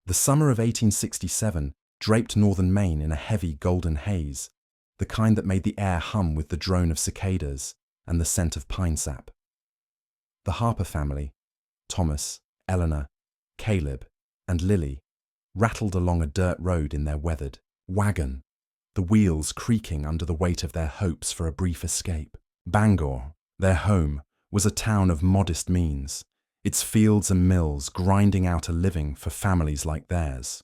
The summer of 1867 draped northern Maine in a heavy golden haze, the kind that made the air hum with the drone of cicadas and the scent of pine sap. The Harper family, Thomas, Eleanor, Caleb, and Lily, rattled along a dirt road in their weathered wagon, the wheels creaking under the weight of their hopes for a brief escape. Bangor, their home, was a town of modest means, its fields and mills grinding out a living for families like theirs.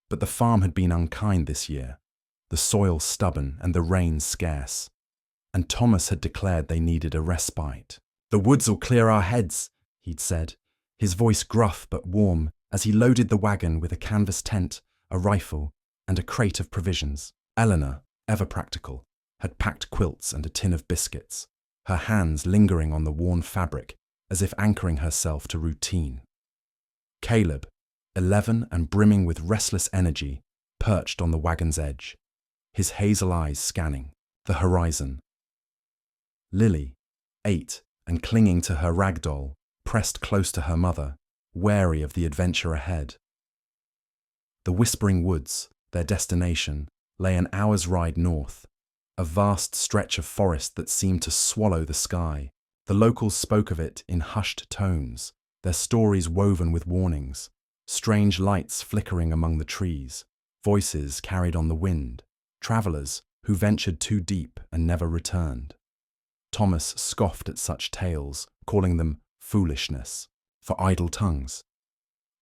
But the farm had been unkind this year, the soil stubborn and the rains scarce, and Thomas had declared they needed a respite. "The woods'll clear our heads," he'd said, his voice gruff but warm as he loaded the wagon with a canvas tent, a rifle, and a crate of provisions. Eleanor, ever practical, had packed quilts and a tin of biscuits, her hands lingering on the worn fabric as if anchoring herself to routine. Caleb, 11 and brimming with restless energy, perched on the wagon's edge, his hazel eyes scanning the horizon. Lily, 8 and clinging to her rag doll, pressed close to her mother, wary of the adventure ahead. The Whispering Woods, their destination, lay an hour's ride north, a vast stretch of forest that seemed to swallow the sky. The locals spoke of it in hushed tones, their stories woven with warnings, strange lights flickering among the trees, voices carried on the wind, travelers who ventured too deep and never returned. Thomas scoffed at such tales, calling them foolishness, for idle tongues.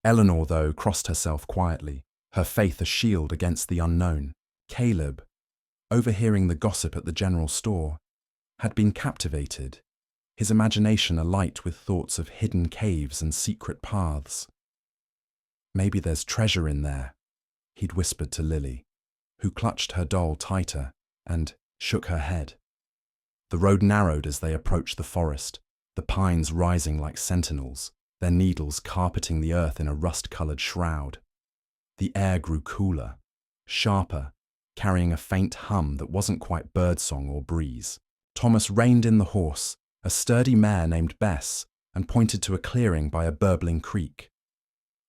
Eleanor, though, crossed herself quietly, her faith a shield against the unknown. Caleb, overhearing the gossip at the general store, had been captivated, his imagination alight with thoughts of hidden caves and secret paths. "Maybe there's treasure in there," he'd whispered to Lily, who clutched her doll tighter and shook her head. The road narrowed as they approached the forest, the pines rising like sentinels, their needles carpeting the earth in a rust-colored shroud. The air grew cooler, sharper, carrying a faint hum that wasn't quite birdsong or breeze. Thomas reined in the horse, a sturdy mare named Bess, and pointed to a clearing by a burbling creek.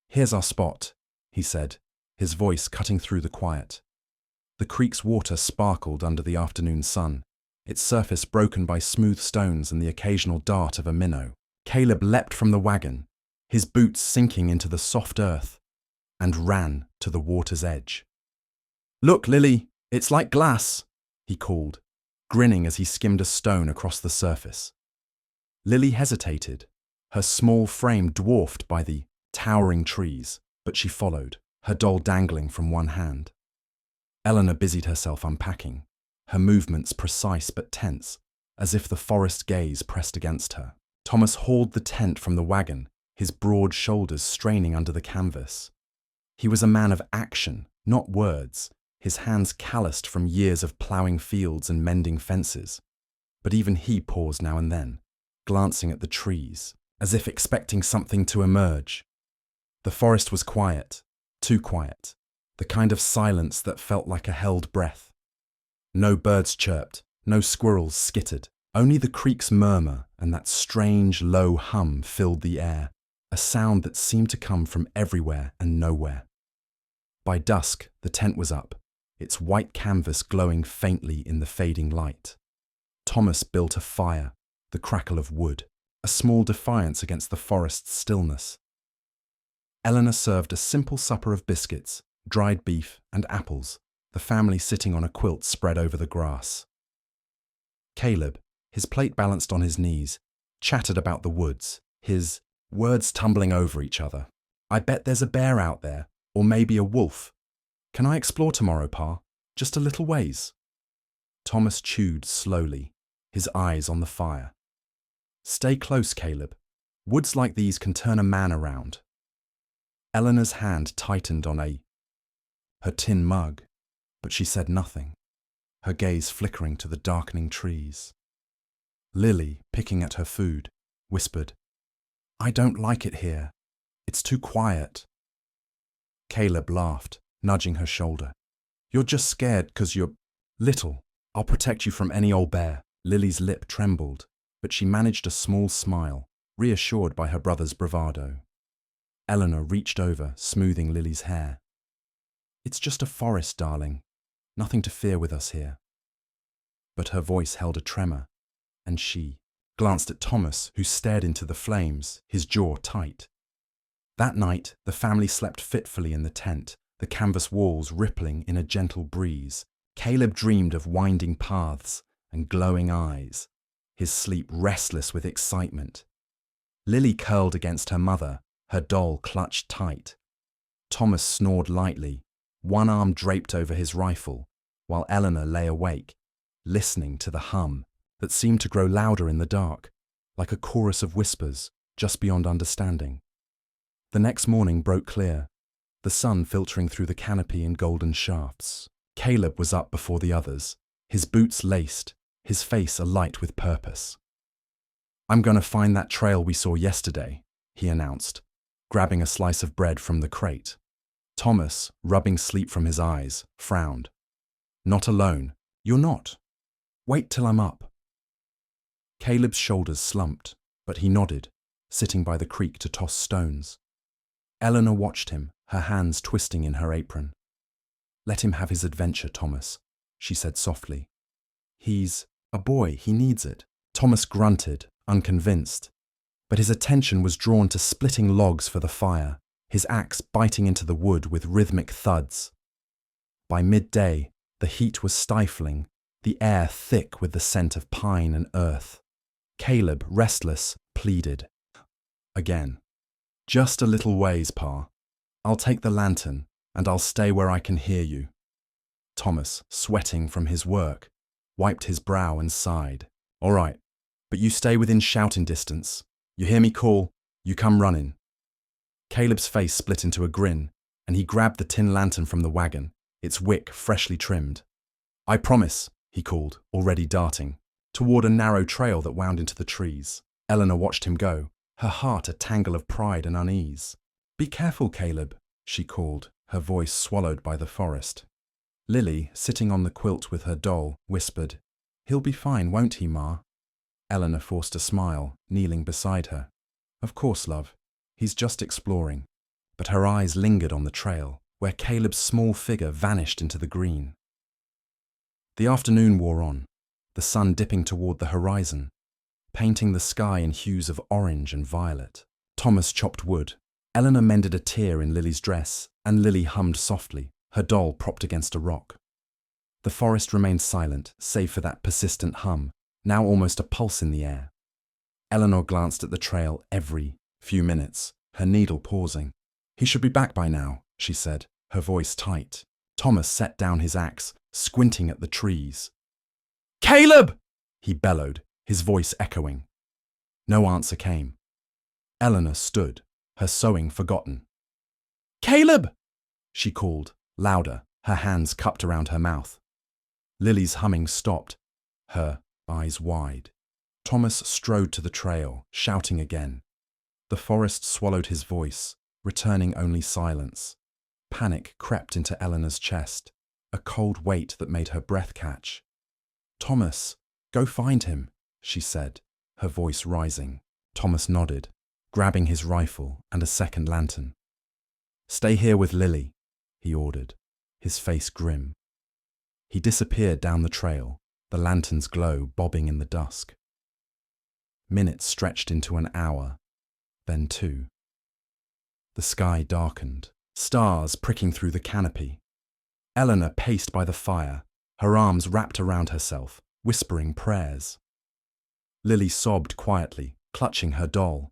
"Here's our spot," he said, his voice cutting through the quiet. The creek's water sparkled under the afternoon sun, its surface broken by smooth stones and the occasional dart of a minnow. Caleb leapt from the wagon, his boots sinking into the soft earth, and ran to the water's edge. "Look, Lily, it's like glass," he called, grinning as he skimmed a stone across the surface. Lily hesitated, her small frame dwarfed by the towering trees, but she followed, her doll dangling from one hand. Eleanor busied herself unpacking, her movements precise but tense, as if the forest gaze pressed against her. Thomas hauled the tent from the wagon, his broad shoulders straining under the canvas. He was a man of action, not words, his hands calloused from years of ploughing fields and mending fences. But even he paused now and then, glancing at the trees, as if expecting something to emerge. The forest was quiet, too quiet, the kind of silence that felt like a held breath. No birds chirped, no squirrels skittered, only the creek's murmur and that strange low hum filled the air, a sound that seemed to come from everywhere and nowhere. By dusk, the tent was up, its white canvas glowing faintly in the fading light. Thomas built a fire, the crackle of wood, a small defiance against the forest's stillness. Eleanor served a simple supper of biscuits, dried beef, and apples, the family sitting on a quilt spread over the grass. Caleb, his plate balanced on his knees, chattered about the woods, his words tumbling over each other. "I bet there's a bear out there, or maybe a wolf. Can I explore tomorrow, Pa? Just a little ways?" Thomas chewed slowly, his eyes on the fire. "Stay close, Caleb. Woods like these can turn a man around." Eleanor's hand tightened on her tin mug, but she said nothing, her gaze flickering to the darkening trees. Lily, picking at her food, whispered, "I don't like it here. It's too quiet." Caleb laughed, nudging her shoulder. "You're just scared 'cause you're little. I'll protect you from any old bear." Lily's lip trembled, but she managed a small smile, reassured by her brother's bravado. Eleanor reached over, smoothing Lily's hair. "It's just a forest, darling. Nothing to fear with us here." But her voice held a tremor, and she glanced at Thomas, who stared into the flames, his jaw tight. That night, the family slept fitfully in the tent, the canvas walls rippling in a gentle breeze. Caleb dreamed of winding paths and glowing eyes, his sleep restless with excitement. Lily curled against her mother, her doll clutched tight. Thomas snored lightly, one arm draped over his rifle, while Eleanor lay awake, listening to the hum that seemed to grow louder in the dark, like a chorus of whispers just beyond understanding. The next morning broke clear, the sun filtering through the canopy in golden shafts. Caleb was up before the others, his boots laced, his face alight with purpose. "I'm going to find that trail we saw yesterday," he announced, grabbing a slice of bread from the crate. Thomas, rubbing sleep from his eyes, frowned. "Not alone. You're not. Wait till I'm up." Caleb's shoulders slumped, but he nodded, sitting by the creek to toss stones. Eleanor watched him, her hands twisting in her apron. "Let him have his adventure, Thomas," she said softly. "He's a boy, he needs it." Thomas grunted, unconvinced, but his attention was drawn to splitting logs for the fire, his axe biting into the wood with rhythmic thuds. By midday, the heat was stifling, the air thick with the scent of pine and earth. Caleb, restless, pleaded. Again. "Just a little ways, Pa. I'll take the lantern, and I'll stay where I can hear you." Thomas, sweating from his work, wiped his brow and sighed. "All right, but you stay within shouting distance. You hear me call, you come running." Caleb's face split into a grin, and he grabbed the tin lantern from the wagon, its wick freshly trimmed. "I promise," he called, already darting, toward a narrow trail that wound into the trees. Eleanor watched him go, her heart a tangle of pride and unease. "Be careful, Caleb," she called, her voice swallowed by the forest. Lily, sitting on the quilt with her doll, whispered, "He'll be fine, won't he, Ma?" Eleanor forced a smile, kneeling beside her. "Of course, love. He's just exploring." But her eyes lingered on the trail, where Caleb's small figure vanished into the green. The afternoon wore on, the sun dipping toward the horizon, painting the sky in hues of orange and violet. Thomas chopped wood. Eleanor mended a tear in Lily's dress, and Lily hummed softly, her doll propped against a rock. The forest remained silent, save for that persistent hum, now almost a pulse in the air. Eleanor glanced at the trail every few minutes, her needle pausing. "He should be back by now," she said, her voice tight. Thomas set down his axe, squinting at the trees. "Caleb!" he bellowed, his voice echoing. No answer came. Eleanor stood, her sewing forgotten. "Caleb!" she called, louder, her hands cupped around her mouth. Lily's humming stopped, her eyes wide. Thomas strode to the trail, shouting again. The forest swallowed his voice, returning only silence. Panic crept into Eleanor's chest, a cold weight that made her breath catch. "Thomas, go find him," she said, her voice rising. Thomas nodded, grabbing his rifle and a second lantern. "Stay here with Lily," he ordered, his face grim. He disappeared down the trail, the lantern's glow bobbing in the dusk. Minutes stretched into an hour, then 2. The sky darkened, stars pricking through the canopy. Eleanor paced by the fire, her arms wrapped around herself, whispering prayers. Lily sobbed quietly, clutching her doll.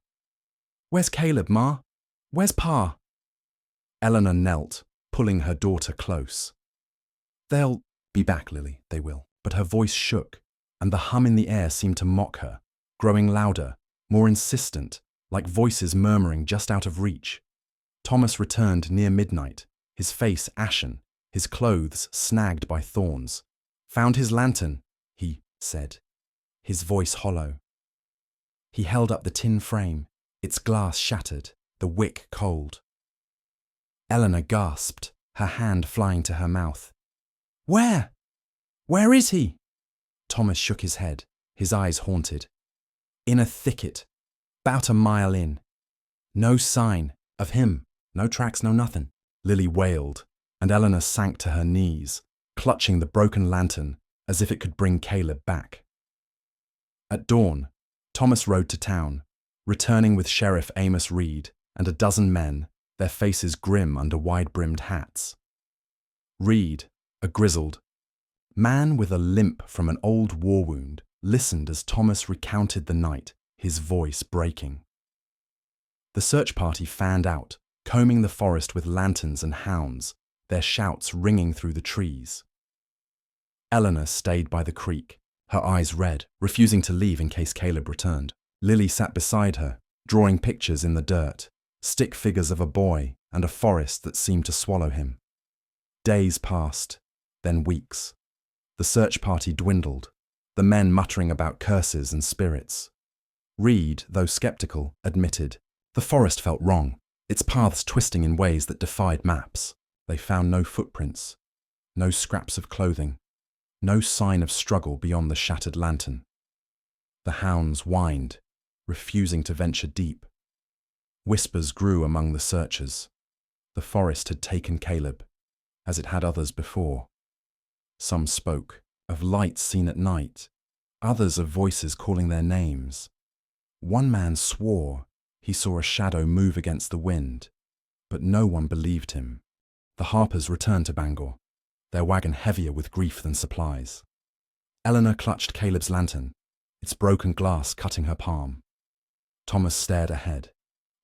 "Where's Caleb, Ma? Where's Pa?" Eleanor knelt, pulling her daughter close. "They'll be back, Lily, they will." But her voice shook, and the hum in the air seemed to mock her, growing louder, more insistent, like voices murmuring just out of reach. Thomas returned near midnight, his face ashen, his clothes snagged by thorns. "Found his lantern," he said, his voice hollow. He held up the tin frame, its glass shattered, the wick cold. Eleanor gasped, her hand flying to her mouth. "Where? Where is he?" Thomas shook his head, his eyes haunted. "In a thicket, 'bout a mile in. No sign, Of him, no tracks, no nothing. Lily wailed, and Eleanor sank to her knees, clutching the broken lantern as if it could bring Caleb back. At dawn, Thomas rode to town, returning with Sheriff Amos Reed and a dozen men, their faces grim under wide-brimmed hats. Reed, a grizzled man with a limp from an old war wound, listened as Thomas recounted the night, his voice breaking. The search party fanned out, combing the forest with lanterns and hounds, their shouts ringing through the trees. Eleanor stayed by the creek, her eyes red, refusing to leave in case Caleb returned. Lily sat beside her, drawing pictures in the dirt, stick figures of a boy and a forest that seemed to swallow him. Days passed, then weeks. The search party dwindled, the men muttering about curses and spirits. Reed, though skeptical, admitted, the forest felt wrong, its paths twisting in ways that defied maps. They found no footprints, no scraps of clothing, no sign of struggle beyond the shattered lantern. The hounds whined, refusing to venture deep. Whispers grew among the searchers. The forest had taken Caleb, as it had others before. Some spoke of lights seen at night, others of voices calling their names. One man swore he saw a shadow move against the wind, but no one believed him. The Harpers returned to Bangor, their wagon heavier with grief than supplies. Eleanor clutched Caleb's lantern, its broken glass cutting her palm. Thomas stared ahead,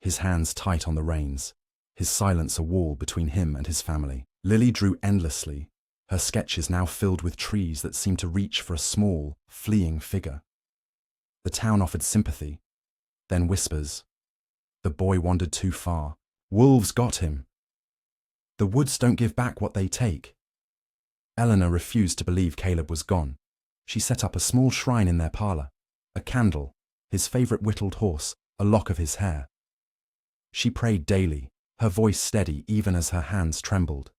his hands tight on the reins, his silence a wall between him and his family. Lily drew endlessly, her sketches now filled with trees that seemed to reach for a small, fleeing figure. The town offered sympathy, then whispers. The boy wandered too far. Wolves got him. The woods don't give back what they take. Eleanor refused to believe Caleb was gone. She set up a small shrine in their parlour, a candle, his favourite whittled horse, a lock of his hair. She prayed daily, her voice steady even as her hands trembled.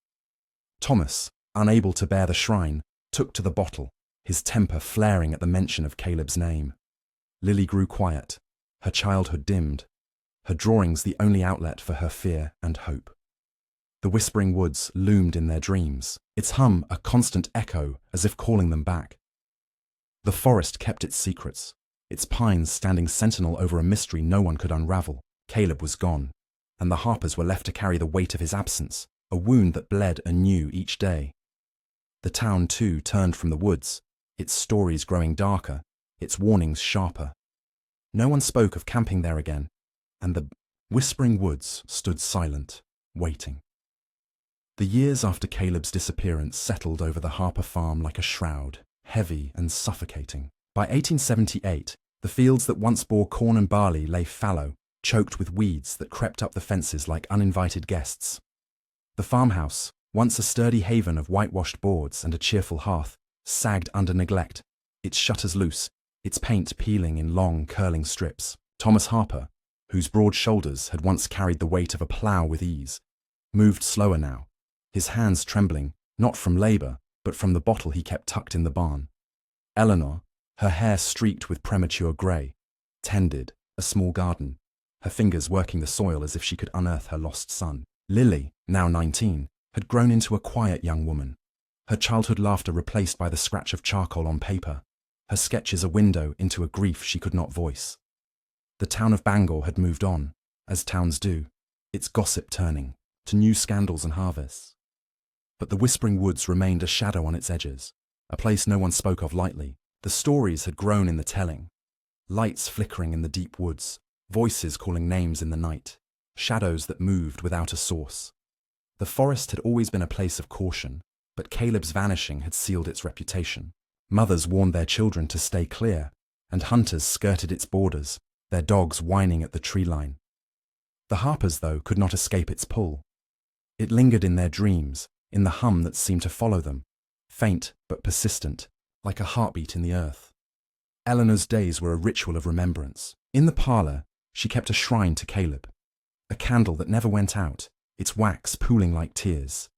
Thomas, unable to bear the shrine, took to the bottle, his temper flaring at the mention of Caleb's name. Lily grew quiet, her childhood dimmed, her drawings the only outlet for her fear and hope. The whispering woods loomed in their dreams, its hum a constant echo as if calling them back. The forest kept its secrets, its pines standing sentinel over a mystery no one could unravel. Caleb was gone, and the Harpers were left to carry the weight of his absence, a wound that bled anew each day. The town, too, turned from the woods, its stories growing darker, its warnings sharper. No one spoke of camping there again, and the whispering woods stood silent, waiting. The years after Caleb's disappearance settled over the Harper farm like a shroud, heavy and suffocating. By 1878, the fields that once bore corn and barley lay fallow, choked with weeds that crept up the fences like uninvited guests. The farmhouse, once a sturdy haven of whitewashed boards and a cheerful hearth, sagged under neglect, its shutters loose, its paint peeling in long, curling strips. Thomas Harper, whose broad shoulders had once carried the weight of a plough with ease, moved slower now, his hands trembling, not from labour, but from the bottle he kept tucked in the barn. Eleanor, her hair streaked with premature grey, tended a small garden, her fingers working the soil as if she could unearth her lost son. Lily, now 19, had grown into a quiet young woman, her childhood laughter replaced by the scratch of charcoal on paper, her sketches a window into a grief she could not voice. The town of Bangor had moved on, as towns do, its gossip turning to new scandals and harvests. But the whispering woods remained a shadow on its edges, a place no one spoke of lightly. The stories had grown in the telling, lights flickering in the deep woods, voices calling names in the night, shadows that moved without a source. The forest had always been a place of caution, but Caleb's vanishing had sealed its reputation. Mothers warned their children to stay clear, and hunters skirted its borders, their dogs whining at the tree line. The Harpers, though, could not escape its pull. It lingered in their dreams, in the hum that seemed to follow them, faint but persistent, like a heartbeat in the earth. Eleanor's days were a ritual of remembrance. In the parlour, she kept a shrine to Caleb, a candle that never went out, its wax pooling like tears.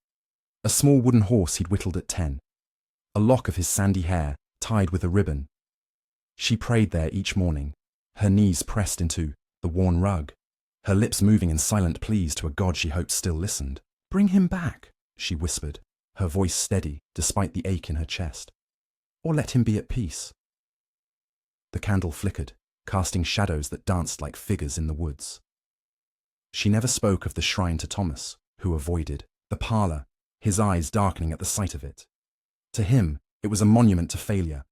A small wooden horse he'd whittled at 10, a lock of his sandy hair tied with a ribbon. She prayed there each morning, her knees pressed into the worn rug, her lips moving in silent pleas to a God she hoped still listened. "Bring him back," she whispered, her voice steady despite the ache in her chest. "Or let him be at peace." The candle flickered, casting shadows that danced like figures in the woods. She never spoke of the shrine to Thomas, who avoided the parlor, his eyes darkening at the sight of it. To him, it was a monument to failure,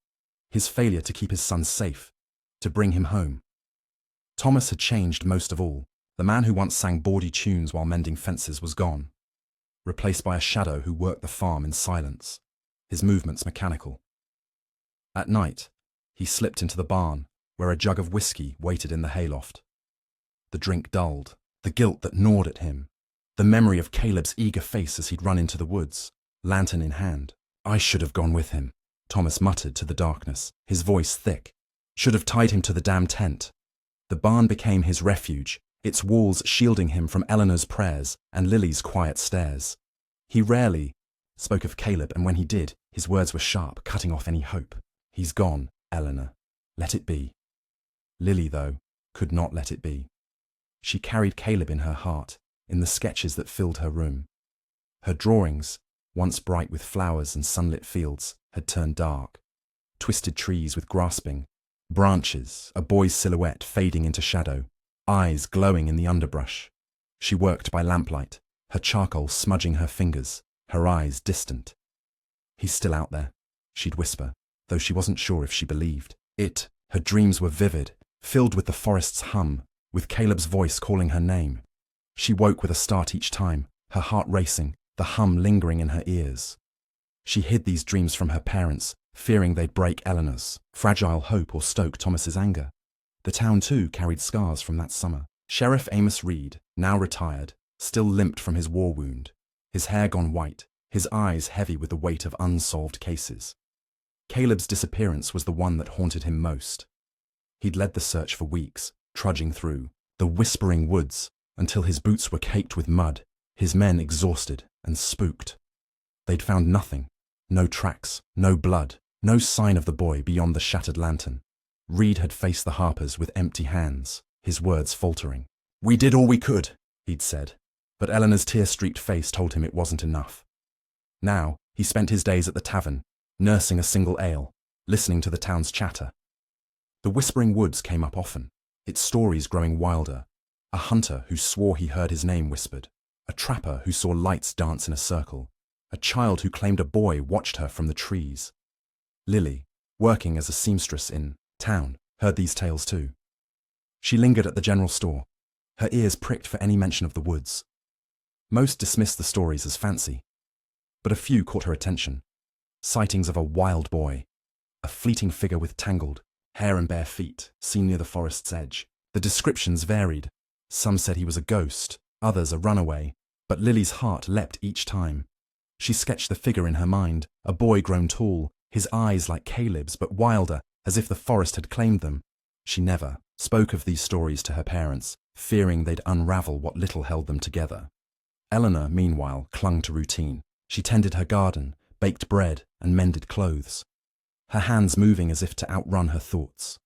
his failure to keep his son safe, to bring him home. Thomas had changed most of all. The man who once sang bawdy tunes while mending fences was gone, replaced by a shadow who worked the farm in silence, his movements mechanical. At night, he slipped into the barn, where a jug of whiskey waited in the hayloft. The drink dulled, the guilt that gnawed at him, the memory of Caleb's eager face as he'd run into the woods, lantern in hand. "I should have gone with him," Thomas muttered to the darkness, his voice thick. "Should have tied him to the damn tent." The barn became his refuge, its walls shielding him from Eleanor's prayers and Lily's quiet stares. He rarely spoke of Caleb, and when he did, his words were sharp, cutting off any hope. "He's gone, Eleanor. Let it be." Lily, though, could not let it be. She carried Caleb in her heart, in the sketches that filled her room. Her drawings, once bright with flowers and sunlit fields, had turned dark. Twisted trees with grasping branches, a boy's silhouette fading into shadow, eyes glowing in the underbrush. She worked by lamplight, her charcoal smudging her fingers, her eyes distant. "He's still out there," she'd whisper, though she wasn't sure if she believed it. Her dreams were vivid, filled with the forest's hum, with Caleb's voice calling her name. She woke with a start each time, her heart racing, the hum lingering in her ears. She hid these dreams from her parents, fearing they'd break Eleanor's fragile hope or stoke Thomas's anger. The town, too, carried scars from that summer. Sheriff Amos Reed, now retired, still limped from his war wound, his hair gone white, his eyes heavy with the weight of unsolved cases. Caleb's disappearance was the one that haunted him most. He'd led the search for weeks, trudging through the whispering woods until his boots were caked with mud, his men exhausted and spooked. They'd found nothing, no tracks, no blood, no sign of the boy beyond the shattered lantern. Reed had faced the Harpers with empty hands, his words faltering. "We did all we could," he'd said, but Eleanor's tear-streaked face told him it wasn't enough. Now, he spent his days at the tavern, nursing a single ale, listening to the town's chatter. The whispering woods came up often, its stories growing wilder. A hunter who swore he heard his name whispered, a trapper who saw lights dance in a circle, a child who claimed a boy watched her from the trees. Lily, working as a seamstress in town, heard these tales too. She lingered at the general store, her ears pricked for any mention of the woods. Most dismissed the stories as fancy, but a few caught her attention. Sightings of a wild boy, a fleeting figure with tangled hair and bare feet, seen near the forest's edge. The descriptions varied. Some said he was a ghost, others a runaway, but Lily's heart leapt each time. She sketched the figure in her mind, a boy grown tall, his eyes like Caleb's but wilder, as if the forest had claimed them. She never spoke of these stories to her parents, fearing they'd unravel what little held them together. Eleanor, meanwhile, clung to routine. She tended her garden, baked bread, and mended clothes, her hands moving as if to outrun her thoughts.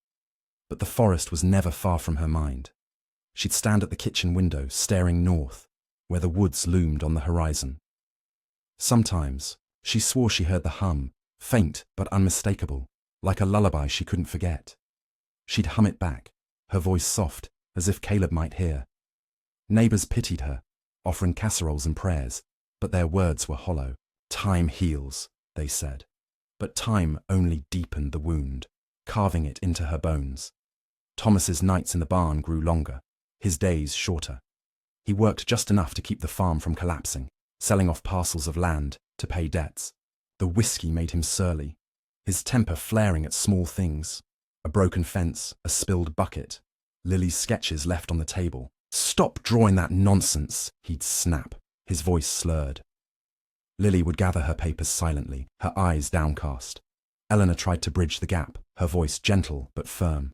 But the forest was never far from her mind. She'd stand at the kitchen window, staring north, where the woods loomed on the horizon. Sometimes, she swore she heard the hum, faint but unmistakable, like a lullaby she couldn't forget. She'd hum it back, her voice soft, as if Caleb might hear. Neighbors pitied her, offering casseroles and prayers, but their words were hollow. "Time heals," they said. But time only deepened the wound, carving it into her bones. Thomas's nights in the barn grew longer, his days shorter. He worked just enough to keep the farm from collapsing, selling off parcels of land to pay debts. The whiskey made him surly, his temper flaring at small things. A broken fence, a spilled bucket, Lily's sketches left on the table. "Stop drawing that nonsense," he'd snap, his voice slurred. Lily would gather her papers silently, her eyes downcast. Eleanor tried to bridge the gap, her voice gentle but firm.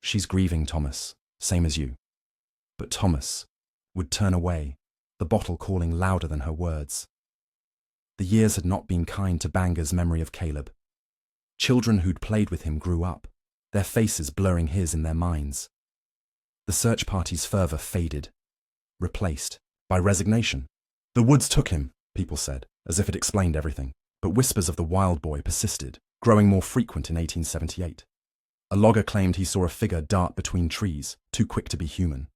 "She's grieving, Thomas, same as you." But Thomas would turn away, the bottle calling louder than her words. The years had not been kind to Banger's memory of Caleb. Children who'd played with him grew up, their faces blurring his in their minds. The search party's fervor faded, replaced by resignation. The woods took him, people said, as if it explained everything. But whispers of the wild boy persisted, growing more frequent in 1878. A logger claimed he saw a figure dart between trees, too quick to be human.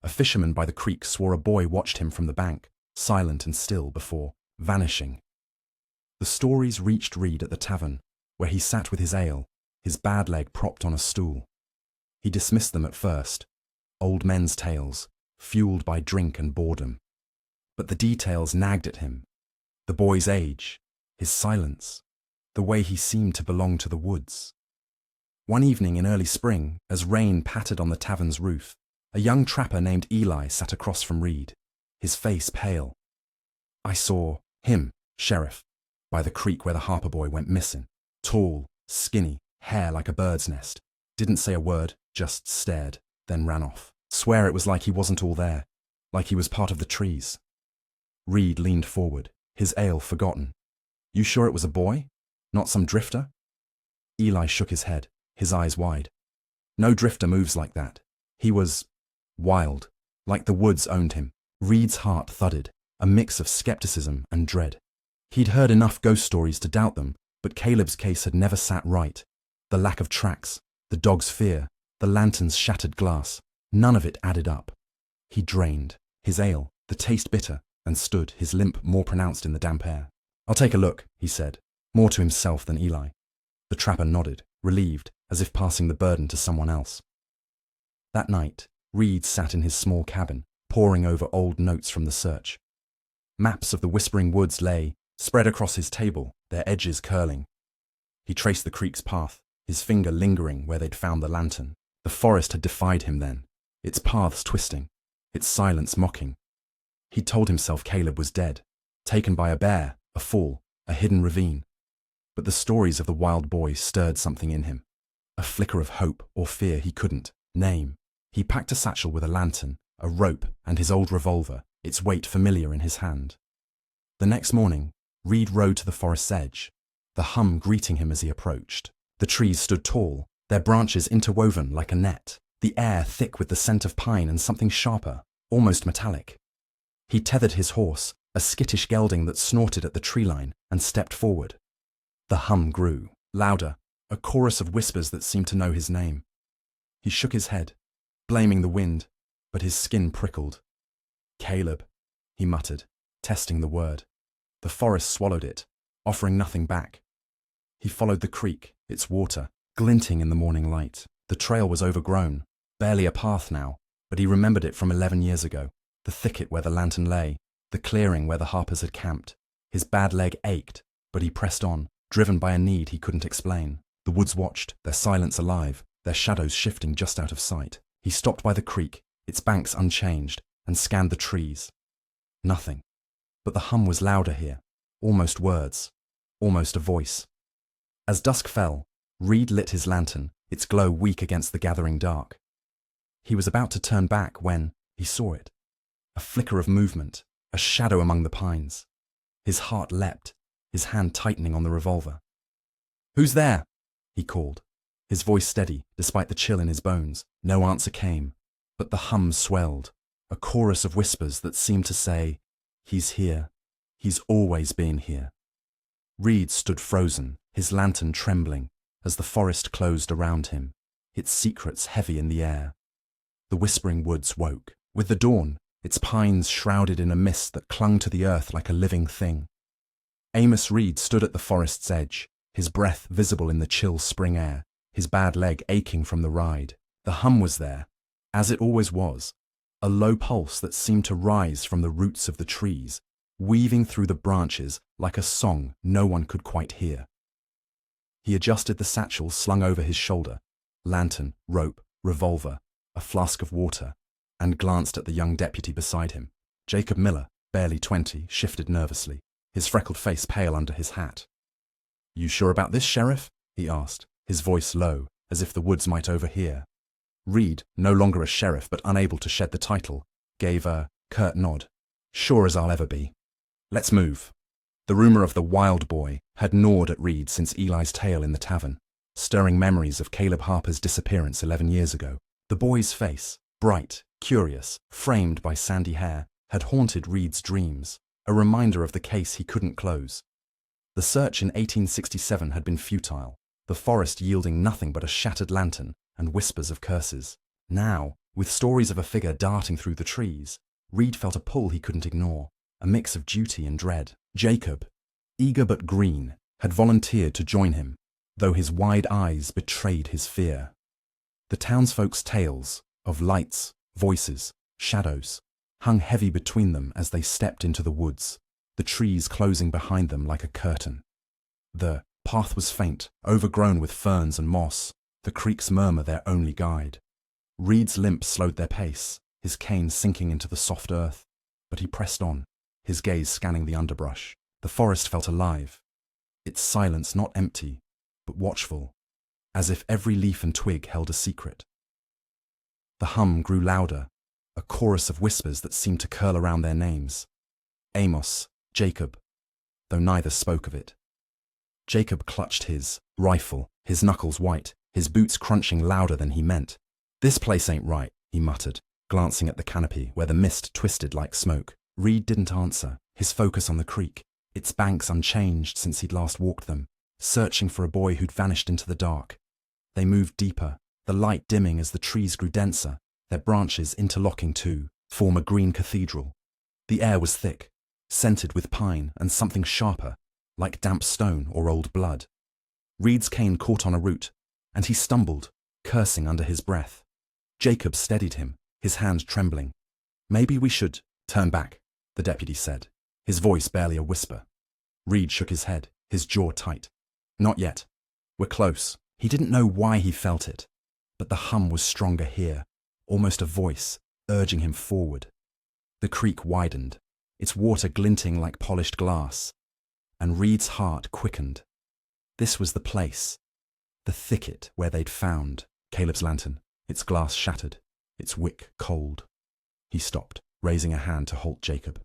A fisherman by the creek swore a boy watched him from the bank, silent and still before vanishing. The stories reached Reed at the tavern, where he sat with his ale, his bad leg propped on a stool. He dismissed them at first, old men's tales, fueled by drink and boredom. But the details nagged at him. The boy's age, his silence, the way he seemed to belong to the woods. One evening in early spring, as rain pattered on the tavern's roof, a young trapper named Eli sat across from Reed, his face pale. "I saw him, Sheriff, by the creek where the Harper boy went missing. Tall, skinny, hair like a bird's nest. Didn't say a word, just stared, then ran off. Swear it was like he wasn't all there, like he was part of the trees." Reed leaned forward, his ale forgotten. "You sure it was a boy? Not some drifter?" Eli shook his head, his eyes wide. "No drifter moves like that. He was wild, like the woods owned him." Reed's heart thudded, a mix of skepticism and dread. He'd heard enough ghost stories to doubt them, but Caleb's case had never sat right. The lack of tracks, the dog's fear, the lantern's shattered glass, none of it added up. He drained, his ale, the taste bitter, and stood, his limp more pronounced in the damp air. "I'll take a look," he said, more to himself than Eli. The trapper nodded, relieved, as if passing the burden to someone else. That night, Reed sat in his small cabin, poring over old notes from the search. Maps of the whispering woods lay, spread across his table, their edges curling. He traced the creek's path, his finger lingering where they'd found the lantern. The forest had defied him then, its paths twisting, its silence mocking. He'd told himself Caleb was dead, taken by a bear, a fall, a hidden ravine. But the stories of the wild boy stirred something in him, a flicker of hope or fear he couldn't name. He packed a satchel with a lantern, a rope, and his old revolver, its weight familiar in his hand. The next morning, Reed rode to the forest's edge, the hum greeting him as he approached. The trees stood tall, their branches interwoven like a net, the air thick with the scent of pine and something sharper, almost metallic. He tethered his horse, a skittish gelding that snorted at the tree line, and stepped forward. The hum grew, louder, a chorus of whispers that seemed to know his name. He shook his head, blaming the wind, but his skin prickled. "Caleb," he muttered, testing the word. The forest swallowed it, offering nothing back. He followed the creek, its water, glinting in the morning light. The trail was overgrown, barely a path now, but he remembered it from 11 years ago. The thicket where the lantern lay, the clearing where the Harpers had camped. His bad leg ached, but he pressed on, driven by a need he couldn't explain. The woods watched, their silence alive, their shadows shifting just out of sight. He stopped by the creek, its banks unchanged, and scanned the trees. Nothing. But the hum was louder here, almost words, almost a voice. As dusk fell, Reed lit his lantern, its glow weak against the gathering dark. He was about to turn back when he saw it. A flicker of movement, a shadow among the pines. His heart leapt, his hand tightening on the revolver. "Who's there?" he called, his voice steady despite the chill in his bones. No answer came, but the hum swelled, a chorus of whispers that seemed to say, "He's here. He's always been here." Reed stood frozen, his lantern trembling, as the forest closed around him, its secrets heavy in the air. The whispering woods woke. With the dawn, its pines shrouded in a mist that clung to the earth like a living thing. Amos Reed stood at the forest's edge, his breath visible in the chill spring air, his bad leg aching from the ride. The hum was there, as it always was, a low pulse that seemed to rise from the roots of the trees, weaving through the branches like a song no one could quite hear. He adjusted the satchel slung over his shoulder, lantern, rope, revolver, a flask of water, and glanced at the young deputy beside him. Jacob Miller, barely 20, shifted nervously, his freckled face pale under his hat. "You sure about this, Sheriff?" he asked, his voice low, as if the woods might overhear. Reed, no longer a sheriff but unable to shed the title, gave a curt nod. "Sure as I'll ever be. Let's move." The rumour of the wild boy had gnawed at Reed since Eli's tale in the tavern, stirring memories of Caleb Harper's disappearance 11 years ago. The boy's face, bright, curious, framed by sandy hair, had haunted Reed's dreams, a reminder of the case he couldn't close. The search in 1867 had been futile, the forest yielding nothing but a shattered lantern and whispers of curses. Now, with stories of a figure darting through the trees, Reed felt a pull he couldn't ignore, a mix of duty and dread. Jacob, eager but green, had volunteered to join him, though his wide eyes betrayed his fear. The townsfolk's tales of lights, voices, shadows, hung heavy between them as they stepped into the woods, the trees closing behind them like a curtain. The path was faint, overgrown with ferns and moss, the creek's murmur their only guide. Reed's limp slowed their pace, his cane sinking into the soft earth, but he pressed on, his gaze scanning the underbrush. The forest felt alive, its silence not empty, but watchful, as if every leaf and twig held a secret. The hum grew louder, a chorus of whispers that seemed to curl around their names. Amos, Jacob, though neither spoke of it. Jacob clutched his rifle, his knuckles white, his boots crunching louder than he meant. "This place ain't right," he muttered, glancing at the canopy where the mist twisted like smoke. Reed didn't answer, his focus on the creek, its banks unchanged since he'd last walked them, searching for a boy who'd vanished into the dark. They moved deeper, the light dimming as the trees grew denser, their branches interlocking to form a green cathedral. The air was thick, scented with pine and something sharper, like damp stone or old blood. Reed's cane caught on a root, and he stumbled, cursing under his breath. Jacob steadied him, his hand trembling. "Maybe we should turn back," the deputy said, his voice barely a whisper. Reed shook his head, his jaw tight. "Not yet. We're close." He didn't know why he felt it, but the hum was stronger here, almost a voice, urging him forward. The creek widened, its water glinting like polished glass, and Reed's heart quickened. This was the place, the thicket where they'd found Caleb's lantern, its glass shattered, its wick cold. He stopped, raising a hand to halt Jacob.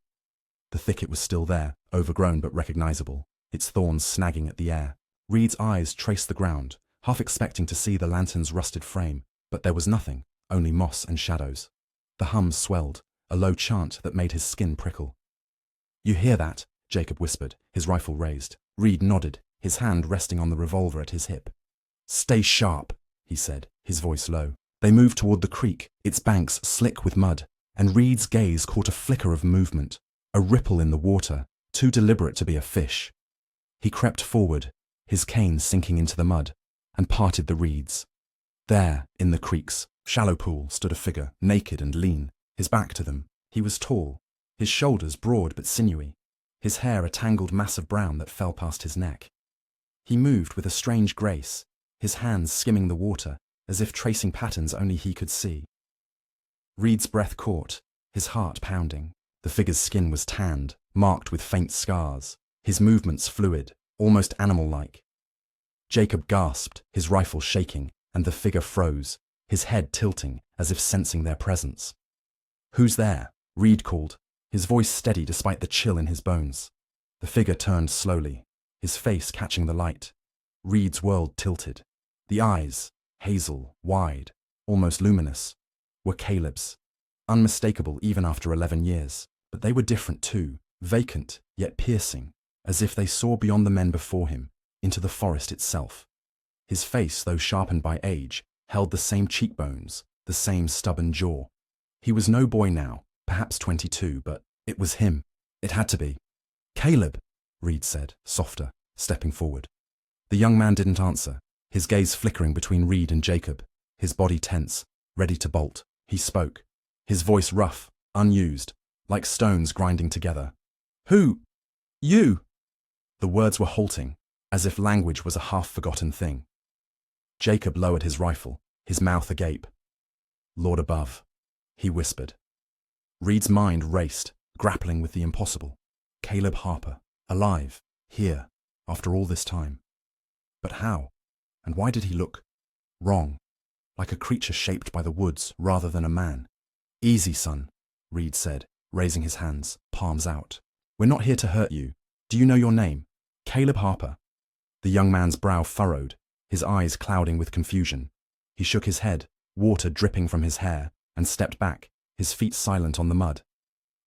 The thicket was still there, overgrown but recognizable, its thorns snagging at the air. Reed's eyes traced the ground, half expecting to see the lantern's rusted frame, but there was nothing, only moss and shadows. The hum swelled, a low chant that made his skin prickle. "You hear that?" Jacob whispered, his rifle raised. Reed nodded, his hand resting on the revolver at his hip. "Stay sharp," he said, his voice low. They moved toward the creek, its banks slick with mud, and Reed's gaze caught a flicker of movement, a ripple in the water, too deliberate to be a fish. He crept forward, his cane sinking into the mud, and parted the reeds. There, in the creek's shallow pool, stood a figure, naked and lean, his back to them. He was tall, his shoulders broad but sinewy, his hair a tangled mass of brown that fell past his neck. He moved with a strange grace, his hands skimming the water, as if tracing patterns only he could see. Reed's breath caught, his heart pounding. The figure's skin was tanned, marked with faint scars, his movements fluid, almost animal-like. Jacob gasped, his rifle shaking, and the figure froze, his head tilting as if sensing their presence. "Who's there?" Reed called, his voice steady despite the chill in his bones. The figure turned slowly, his face catching the light. Reed's world tilted. The eyes, hazel, wide, almost luminous, were Caleb's, unmistakable even after 11 years. But they were different too, vacant yet piercing, as if they saw beyond the men before him, into the forest itself. His face, though sharpened by age, held the same cheekbones, the same stubborn jaw. He was no boy now, perhaps 22, but it was him. It had to be. "Caleb," Reed said, softer, stepping forward. The young man didn't answer, his gaze flickering between Reed and Jacob, his body tense, ready to bolt. He spoke, his voice rough, unused, like stones grinding together. "Who? You?" The words were halting, as if language was a half-forgotten thing. Jacob lowered his rifle, his mouth agape. "Lord above," he whispered. Reed's mind raced, grappling with the impossible. Caleb Harper, alive, here, after all this time. But how? And why did he look wrong, like a creature shaped by the woods rather than a man? "Easy, son," Reed said, raising his hands, palms out. "We're not here to hurt you. Do you know your name?" "Caleb Harper." The young man's brow furrowed, his eyes clouding with confusion. He shook his head, water dripping from his hair, and stepped back, his feet silent on the mud.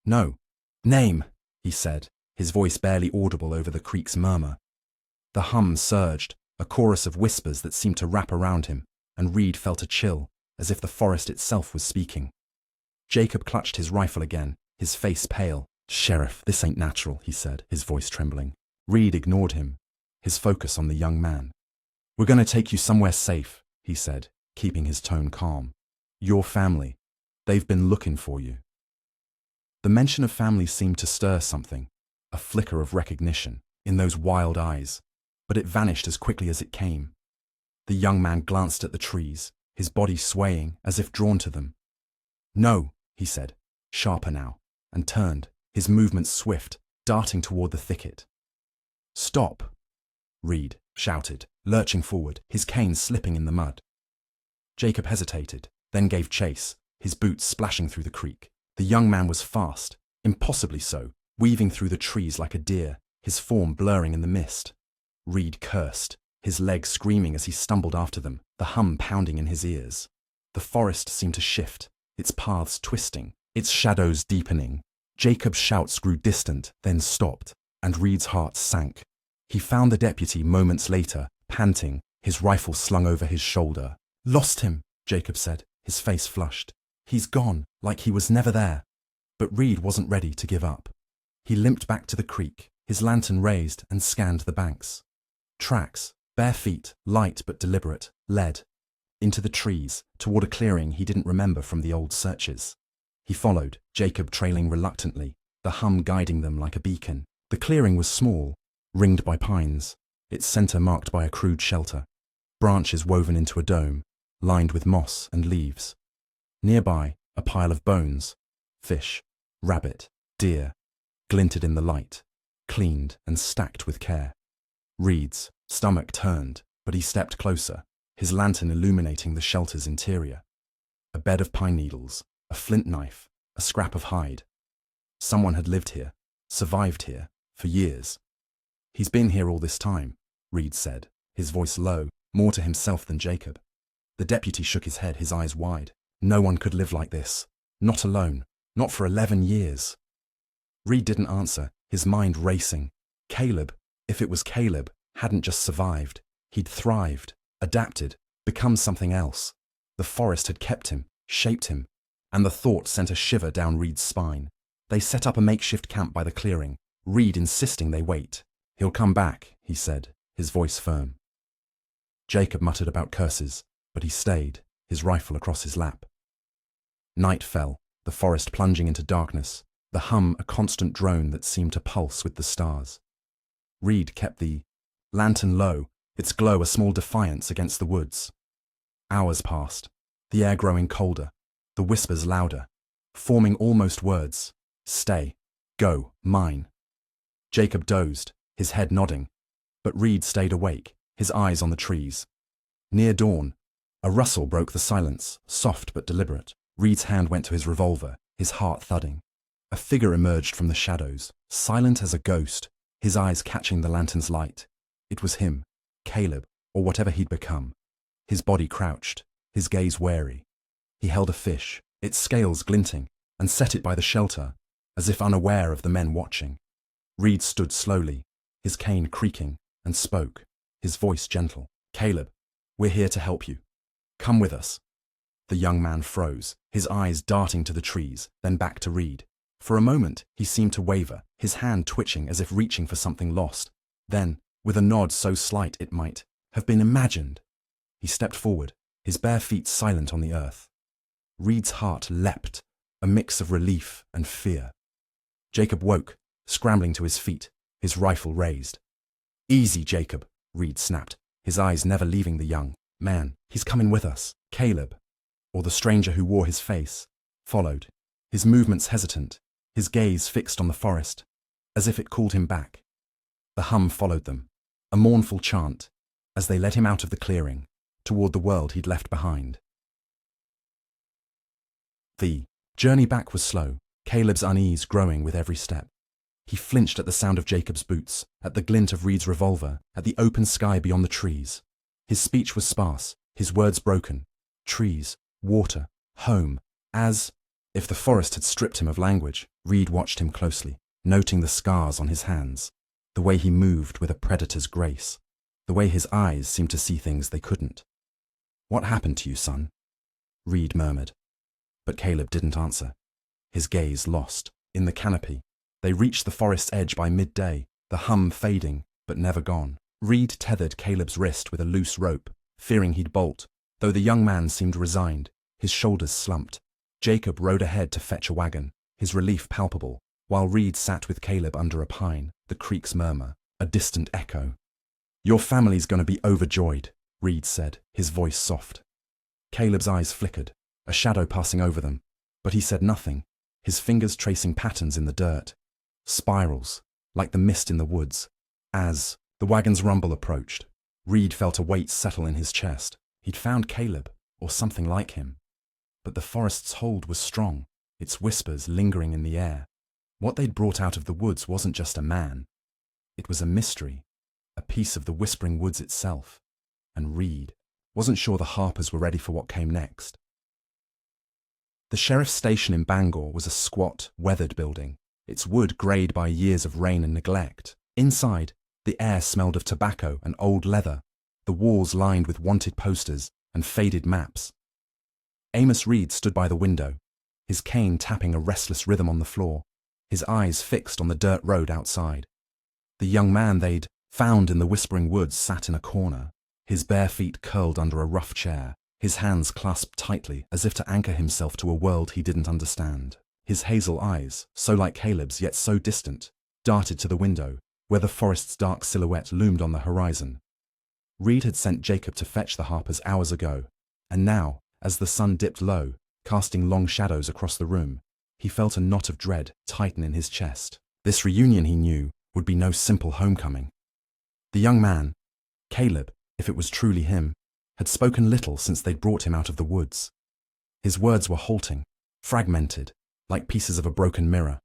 "No. Name," he said, his voice barely audible over the creek's murmur. The hum surged, a chorus of whispers that seemed to wrap around him, and Reed felt a chill, as if the forest itself was speaking. Jacob clutched his rifle again, his face pale. "Sheriff, this ain't natural," he said, his voice trembling. Reed ignored him, his focus on the young man. "We're going to take you somewhere safe," he said, keeping his tone calm. "Your family. They've been looking for you." The mention of family seemed to stir something, a flicker of recognition, in those wild eyes, but it vanished as quickly as it came. The young man glanced at the trees, his body swaying as if drawn to them. "No," he said, sharper now, and turned, his movements swift, darting toward the thicket. "Stop!" Reed shouted, lurching forward, his cane slipping in the mud. Jacob hesitated, then gave chase, his boots splashing through the creek. The young man was fast, impossibly so, weaving through the trees like a deer, his form blurring in the mist. Reed cursed, his legs screaming as he stumbled after them, the hum pounding in his ears. The forest seemed to shift, its paths twisting, its shadows deepening. Jacob's shouts grew distant, then stopped, and Reed's heart sank. He found the deputy moments later, panting, his rifle slung over his shoulder. "Lost him," Jacob said, his face flushed. "He's gone, like he was never there." But Reed wasn't ready to give up. He limped back to the creek, his lantern raised, and scanned the banks. Tracks, bare feet, light but deliberate, led into the trees, toward a clearing he didn't remember from the old searches. He followed, Jacob trailing reluctantly, the hum guiding them like a beacon. The clearing was small, ringed by pines, its center marked by a crude shelter, branches woven into a dome, lined with moss and leaves. Nearby, a pile of bones, fish, rabbit, deer, glinted in the light, cleaned and stacked with care. Reed's stomach turned, but he stepped closer, his lantern illuminating the shelter's interior. A bed of pine needles, a flint knife, a scrap of hide. Someone had lived here, survived here, for years. "He's been here all this time," Reed said, his voice low, more to himself than Jacob. The deputy shook his head, his eyes wide. "No one could live like this. Not alone. Not for 11 years. Reed didn't answer, his mind racing. Caleb, if it was Caleb, hadn't just survived. He'd thrived, adapted, become something else. The forest had kept him, shaped him, and the thought sent a shiver down Reed's spine. They set up a makeshift camp by the clearing, Reed insisting they wait. "He'll come back," he said, his voice firm. Jacob muttered about curses, but he stayed, his rifle across his lap. Night fell, the forest plunging into darkness, the hum a constant drone that seemed to pulse with the stars. Reed kept the lantern low, its glow a small defiance against the woods. Hours passed, the air growing colder, the whispers louder, forming almost words. "Stay. Go. Mine." Jacob dozed, his head nodding, but Reed stayed awake, his eyes on the trees. Near dawn, a rustle broke the silence, soft but deliberate. Reed's hand went to his revolver, his heart thudding. A figure emerged from the shadows, silent as a ghost, his eyes catching the lantern's light. It was him, Caleb, or whatever he'd become. His body crouched, his gaze wary. He held a fish, its scales glinting, and set it by the shelter, as if unaware of the men watching. Reed stood slowly, his cane creaking, and spoke, his voice gentle. "Caleb, we're here to help you. Come with us." The young man froze, his eyes darting to the trees, then back to Reed. For a moment, he seemed to waver, his hand twitching as if reaching for something lost. Then, with a nod so slight it might have been imagined, he stepped forward, his bare feet silent on the earth. Reed's heart leapt, a mix of relief and fear. Jacob woke, scrambling to his feet, his rifle raised. "Easy, Jacob," Reed snapped, his eyes never leaving the young man. "He's coming with us." Caleb, or the stranger who wore his face, followed, his movements hesitant, his gaze fixed on the forest, as if it called him back. The hum followed them, a mournful chant, as they led him out of the clearing, toward the world he'd left behind. The journey back was slow, Caleb's unease growing with every step. He flinched at the sound of Jacob's boots, at the glint of Reed's revolver, at the open sky beyond the trees. His speech was sparse, his words broken. Trees, water, home, As if the forest had stripped him of language, Reed watched him closely, noting the scars on his hands, the way he moved with a predator's grace, the way his eyes seemed to see things they couldn't. "What happened to you, son?" Reed murmured. But Caleb didn't answer, his gaze lost. In the canopy, they reached the forest's edge by midday, the hum fading, but never gone. Reed tethered Caleb's wrist with a loose rope, fearing he'd bolt, though the young man seemed resigned, his shoulders slumped. Jacob rode ahead to fetch a wagon, his relief palpable, while Reed sat with Caleb under a pine, the creek's murmur, a distant echo. "Your family's gonna be overjoyed," Reed said, his voice soft. Caleb's eyes flickered, a shadow passing over them, but he said nothing, his fingers tracing patterns in the dirt, spirals, like the mist in the woods. As the wagon's rumble approached, Reed felt a weight settle in his chest. He'd found Caleb, or something like him. But the forest's hold was strong, its whispers lingering in the air. What they'd brought out of the woods wasn't just a man. It was a mystery, a piece of the whispering woods itself. And Reed wasn't sure the Harpers were ready for what came next. The sheriff's station in Bangor was a squat, weathered building, its wood greyed by years of rain and neglect. Inside, the air smelled of tobacco and old leather, the walls lined with wanted posters and faded maps. Amos Reed stood by the window, his cane tapping a restless rhythm on the floor, his eyes fixed on the dirt road outside. The young man they'd found in the whispering woods sat in a corner, his bare feet curled under a rough chair, his hands clasped tightly as if to anchor himself to a world he didn't understand. His hazel eyes, so like Caleb's yet so distant, darted to the window, where the forest's dark silhouette loomed on the horizon. Reed had sent Jacob to fetch the Harpers hours ago, and now, as the sun dipped low, casting long shadows across the room, he felt a knot of dread tighten in his chest. This reunion, he knew, would be no simple homecoming. The young man, Caleb, if it was truly him, had spoken little since they'd brought him out of the woods. His words were halting, fragmented, like pieces of a broken mirror.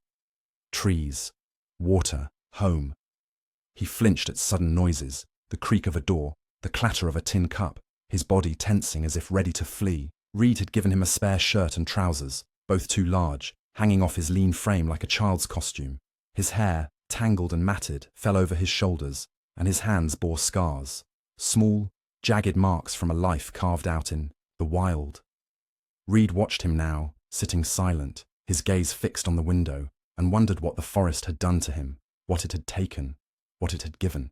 Trees, water, home. He flinched at sudden noises, the creak of a door, the clatter of a tin cup, his body tensing as if ready to flee. Reed had given him a spare shirt and trousers, both too large, hanging off his lean frame like a child's costume. His hair, tangled and matted, fell over his shoulders, and his hands bore scars, small, jagged marks from a life carved out in the wild. Reed watched him now, sitting silent, his gaze fixed on the window, and wondered what the forest had done to him, what it had taken, what it had given.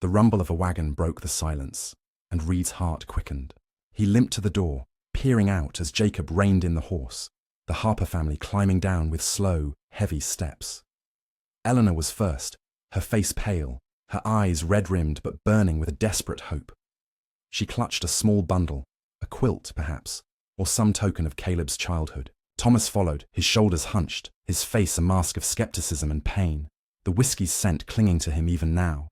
The rumble of a wagon broke the silence, and Reed's heart quickened. He limped to the door, peering out as Jacob reined in the horse, the Harper family climbing down with slow, heavy steps. Eleanor was first, her face pale, her eyes red-rimmed but burning with a desperate hope. She clutched a small bundle, a quilt perhaps, or some token of Caleb's childhood. Thomas followed, his shoulders hunched, his face a mask of skepticism and pain, the whiskey's scent clinging to him even now.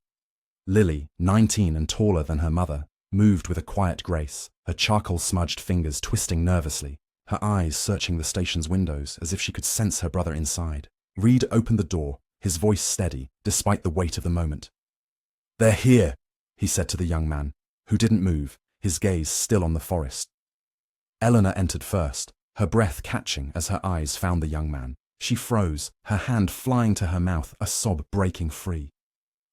Lily, 19 and taller than her mother, moved with a quiet grace, her charcoal-smudged fingers twisting nervously, her eyes searching the station's windows as if she could sense her brother inside. Reed opened the door, his voice steady, despite the weight of the moment. "They're here," he said to the young man, who didn't move, his gaze still on the forest. Eleanor entered first, her breath catching as her eyes found the young man. She froze, her hand flying to her mouth, a sob breaking free.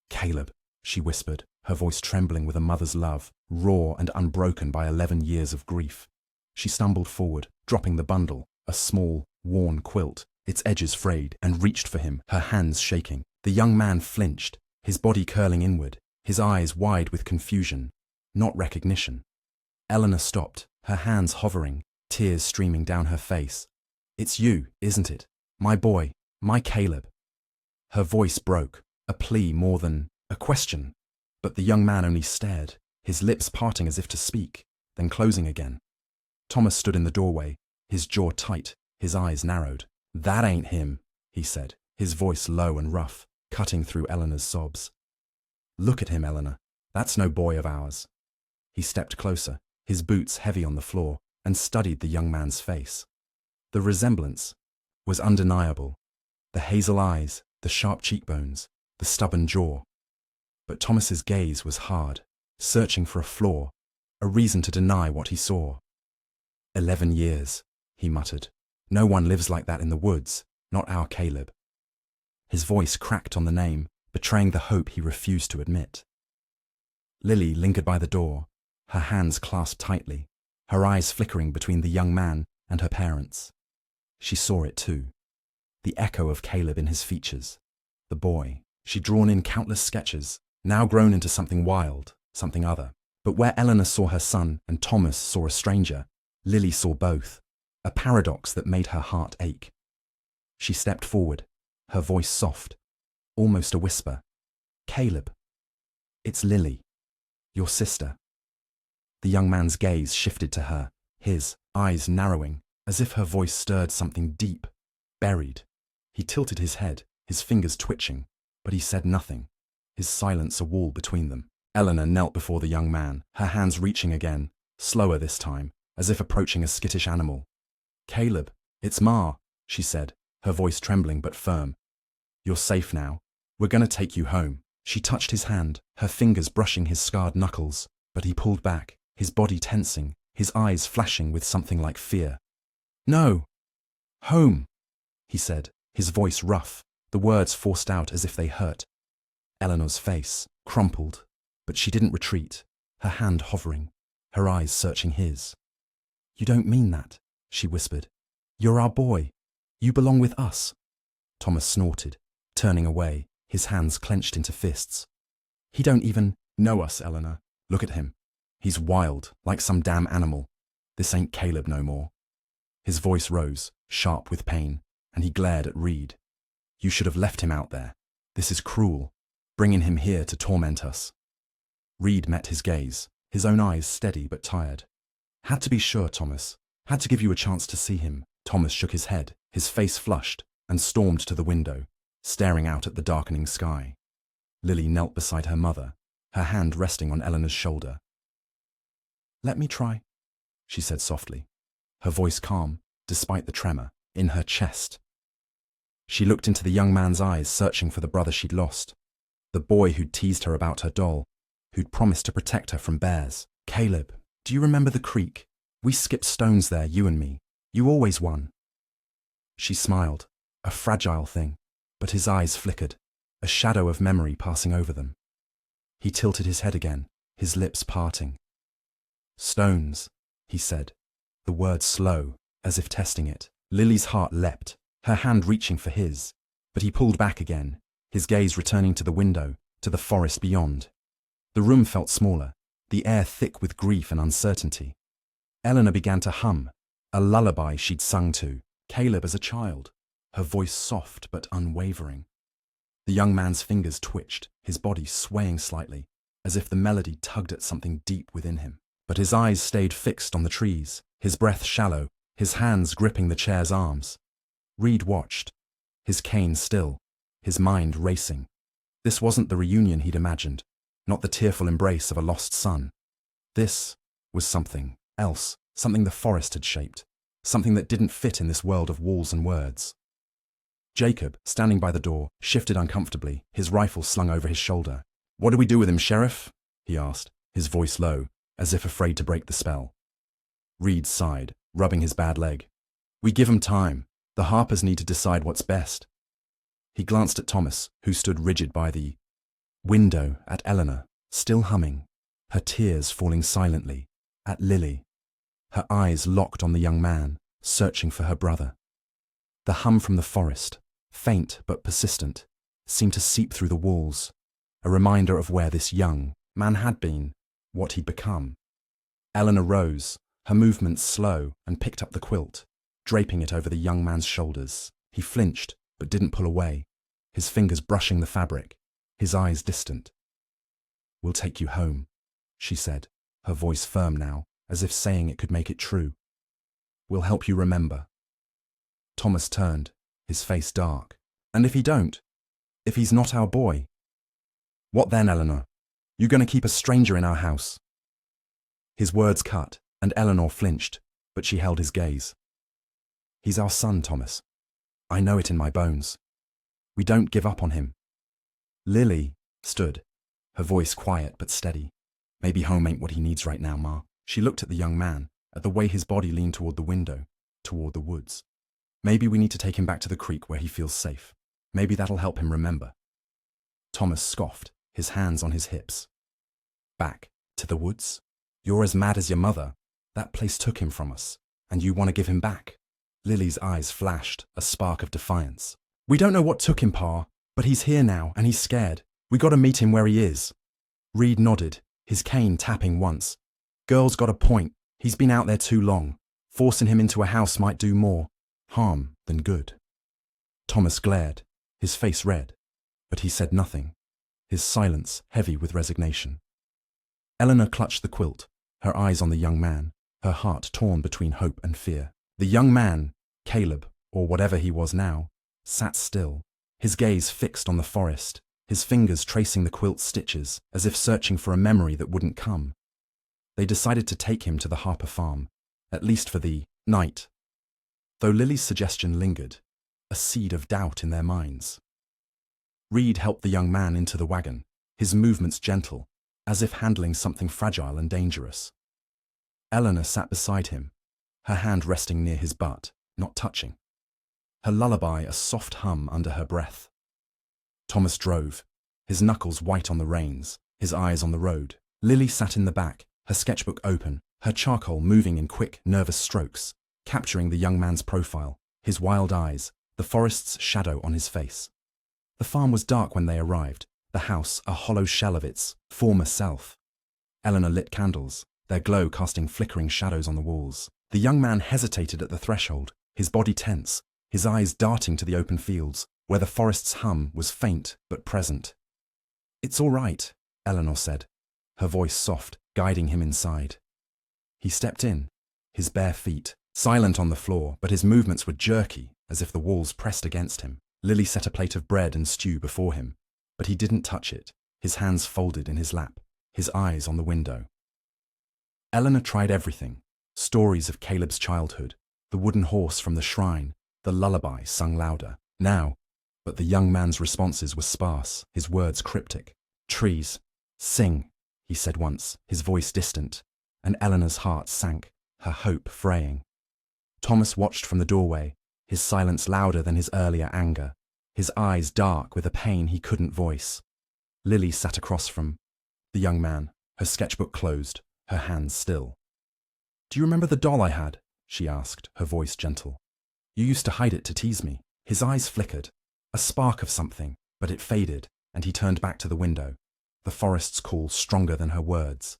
"Caleb," she whispered, her voice trembling with a mother's love, raw and unbroken by 11 years of grief. She stumbled forward, dropping the bundle, a small, worn quilt, its edges frayed, and reached for him, her hands shaking. The young man flinched, his body curling inward, his eyes wide with confusion, not recognition. Eleanor stopped, her hands hovering, tears streaming down her face. "It's you, isn't it? My boy, my Caleb." Her voice broke, a plea more than a question, but the young man only stared, his lips parting as if to speak, then closing again. Thomas stood in the doorway, his jaw tight, his eyes narrowed. "That ain't him," he said, his voice low and rough, cutting through Eleanor's sobs. "Look at him, Eleanor. That's no boy of ours." He stepped closer, his boots heavy on the floor, and studied the young man's face. The resemblance was undeniable. The hazel eyes, the sharp cheekbones, the stubborn jaw. But Thomas's gaze was hard, searching for a flaw, a reason to deny what he saw. 11 years, he muttered. No one lives like that in the woods, not our Caleb. His voice cracked on the name, betraying the hope he refused to admit. Lily lingered by the door, her hands clasped tightly, her eyes flickering between the young man and her parents. She saw it too, the echo of Caleb in his features. The boy, she'd drawn in countless sketches, now grown into something wild, something other. But where Eleanor saw her son and Thomas saw a stranger, Lily saw both, a paradox that made her heart ache. She stepped forward, her voice soft, almost a whisper. Caleb, it's Lily, your sister. The young man's gaze shifted to her, his eyes narrowing, as if her voice stirred something deep, buried. He tilted his head, his fingers twitching, but he said nothing, his silence a wall between them. Eleanor knelt before the young man, her hands reaching again, slower this time, as if approaching a skittish animal. Caleb, it's Ma, she said, her voice trembling but firm. You're safe now. We're going to take you home. She touched his hand, her fingers brushing his scarred knuckles, but he pulled back, his body tensing, his eyes flashing with something like fear. No. Home, he said, his voice rough, the words forced out as if they hurt. Eleanor's face crumpled, but she didn't retreat, her hand hovering, her eyes searching his. You don't mean that, she whispered. You're our boy. You belong with us. Thomas snorted, turning away, his hands clenched into fists. He don't even know us, Eleanor. Look at him. He's wild, like some damn animal. This ain't Caleb no more. His voice rose, sharp with pain, and he glared at Reed. You should have left him out there. This is cruel, bringing him here to torment us. Reed met his gaze, his own eyes steady but tired. Had to be sure, Thomas. Had to give you a chance to see him. Thomas shook his head, his face flushed, and stormed to the window, staring out at the darkening sky. Lily knelt beside her mother, her hand resting on Eleanor's shoulder. Let me try, she said softly, her voice calm, despite the tremor, in her chest. She looked into the young man's eyes, searching for the brother she'd lost, the boy who'd teased her about her doll, who'd promised to protect her from bears. Caleb, do you remember the creek? We skipped stones there, you and me. You always won. She smiled, a fragile thing, but his eyes flickered, a shadow of memory passing over them. He tilted his head again, his lips parting. Stones, he said, the word slow, as if testing it. Lily's heart leapt, her hand reaching for his, but he pulled back again, his gaze returning to the window, to the forest beyond. The room felt smaller, the air thick with grief and uncertainty. Eleanor began to hum, a lullaby she'd sung to Caleb as a child, her voice soft but unwavering. The young man's fingers twitched, his body swaying slightly, as if the melody tugged at something deep within him. But his eyes stayed fixed on the trees, his breath shallow, his hands gripping the chair's arms. Reed watched, his cane still, his mind racing. This wasn't the reunion he'd imagined, not the tearful embrace of a lost son. This was something else, something the forest had shaped, something that didn't fit in this world of walls and words. Jacob, standing by the door, shifted uncomfortably, his rifle slung over his shoulder. What do we do with him, Sheriff? He asked, his voice low, as if afraid to break the spell. Reed sighed, rubbing his bad leg. We give 'em time. The Harpers need to decide what's best. He glanced at Thomas, who stood rigid by the window, at Eleanor, still humming, her tears falling silently, at Lily, her eyes locked on the young man, searching for her brother. The hum from the forest, faint but persistent, seemed to seep through the walls, a reminder of where this young man had been, what he'd become. Eleanor rose, her movements slow, and picked up the quilt, draping it over the young man's shoulders. He flinched, but didn't pull away, his fingers brushing the fabric, his eyes distant. We'll take you home, she said, her voice firm now, as if saying it could make it true. We'll help you remember. Thomas turned, his face dark. And if he don't? If he's not our boy? What then, Eleanor? You going to keep a stranger in our house? His words cut, and Eleanor flinched, but she held his gaze. He's our son, Thomas. I know it in my bones. We don't give up on him. Lily stood, her voice quiet but steady. Maybe home ain't what he needs right now, Ma. She looked at the young man, at the way his body leaned toward the window, toward the woods. Maybe we need to take him back to the creek where he feels safe. Maybe that'll help him remember. Thomas scoffed, his hands on his hips. Back to the woods? You're as mad as your mother. That place took him from us, and you want to give him back? Lily's eyes flashed, a spark of defiance. We don't know what took him, Pa, but he's here now, and he's scared. We gotta meet him where he is. Reed nodded, his cane tapping once. Girl's got a point. He's been out there too long. Forcing him into a house might do more harm than good. Thomas glared, his face red, but he said nothing, his silence heavy with resignation. Eleanor clutched the quilt, her eyes on the young man, her heart torn between hope and fear. The young man, Caleb, or whatever he was now, sat still, his gaze fixed on the forest, his fingers tracing the quilt's stitches, as if searching for a memory that wouldn't come. They decided to take him to the Harper farm, at least for the night. Though Lily's suggestion lingered, a seed of doubt in their minds. Reed helped the young man into the wagon, his movements gentle, as if handling something fragile and dangerous. Eleanor sat beside him, her hand resting near his butt, not touching. Her lullaby a soft hum under her breath. Thomas drove, his knuckles white on the reins, his eyes on the road. Lily sat in the back, her sketchbook open, her charcoal moving in quick, nervous strokes, capturing the young man's profile, his wild eyes, the forest's shadow on his face. The farm was dark when they arrived, the house a hollow shell of its former self. Eleanor lit candles, their glow casting flickering shadows on the walls. The young man hesitated at the threshold, his body tense, his eyes darting to the open fields, where the forest's hum was faint but present. It's all right, Eleanor said, her voice soft, guiding him inside. He stepped in, his bare feet, silent on the floor, but his movements were jerky, as if the walls pressed against him. Lily set a plate of bread and stew before him, but he didn't touch it, his hands folded in his lap, his eyes on the window. Eleanor tried everything, stories of Caleb's childhood, the wooden horse from the shrine, the lullaby sung louder. Now, but the young man's responses were sparse, his words cryptic. Trees, sing, he said once, his voice distant, and Eleanor's heart sank, her hope fraying. Thomas watched from the doorway, his silence louder than his earlier anger, his eyes dark with a pain he couldn't voice. Lily sat across from the young man, her sketchbook closed, her hands still. Do you remember the doll I had? She asked, her voice gentle. You used to hide it to tease me. His eyes flickered, a spark of something, but it faded, and he turned back to the window, the forest's call stronger than her words.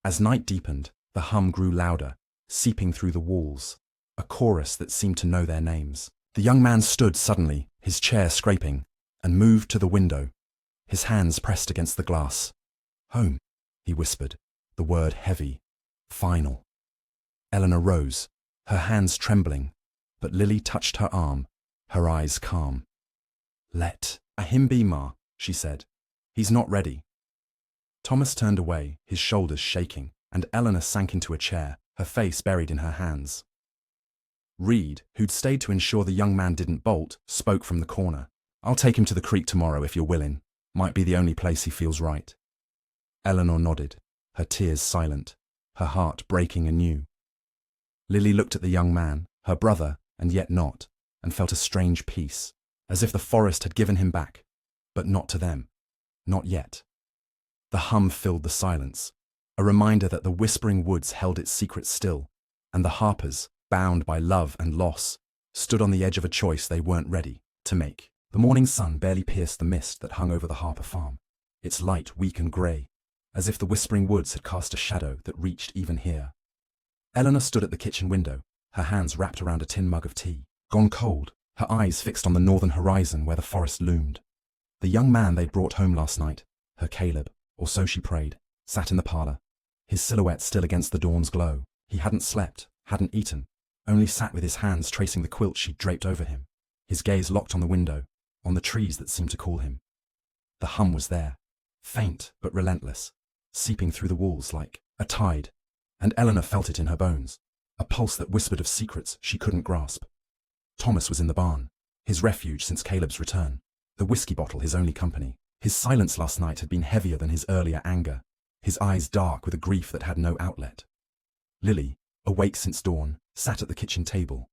As night deepened, the hum grew louder, seeping through the walls, a chorus that seemed to know their names. The young man stood suddenly, his chair scraping, and moved to the window, his hands pressed against the glass. Home, he whispered, the word heavy, final. Eleanor rose, her hands trembling, but Lily touched her arm, her eyes calm. Let him be, Ma, she said. He's not ready. Thomas turned away, his shoulders shaking, and Eleanor sank into a chair, her face buried in her hands. Reed, who'd stayed to ensure the young man didn't bolt, spoke from the corner. I'll take him to the creek tomorrow if you're willing. Might be the only place he feels right. Eleanor nodded, her tears silent, her heart breaking anew. Lily looked at the young man, her brother, and yet not, and felt a strange peace, as if the forest had given him back, but not to them, not yet. The hum filled the silence, a reminder that the whispering woods held its secret still, and the Harpers, bound by love and loss, stood on the edge of a choice they weren't ready to make. The morning sun barely pierced the mist that hung over the Harper farm, its light weak and grey, as if the whispering woods had cast a shadow that reached even here. Eleanor stood at the kitchen window, her hands wrapped around a tin mug of tea, gone cold, her eyes fixed on the northern horizon where the forest loomed. The young man they'd brought home last night, her Caleb, or so she prayed, sat in the parlour, his silhouette still against the dawn's glow. He hadn't slept, hadn't eaten, only sat with his hands tracing the quilt she'd draped over him, his gaze locked on the window, on the trees that seemed to call him. The hum was there, faint but relentless, seeping through the walls like a tide, and Eleanor felt it in her bones, a pulse that whispered of secrets she couldn't grasp. Thomas was in the barn, his refuge since Caleb's return, the whiskey bottle his only company. His silence last night had been heavier than his earlier anger, his eyes dark with a grief that had no outlet. Lily, awake since dawn, sat at the kitchen table,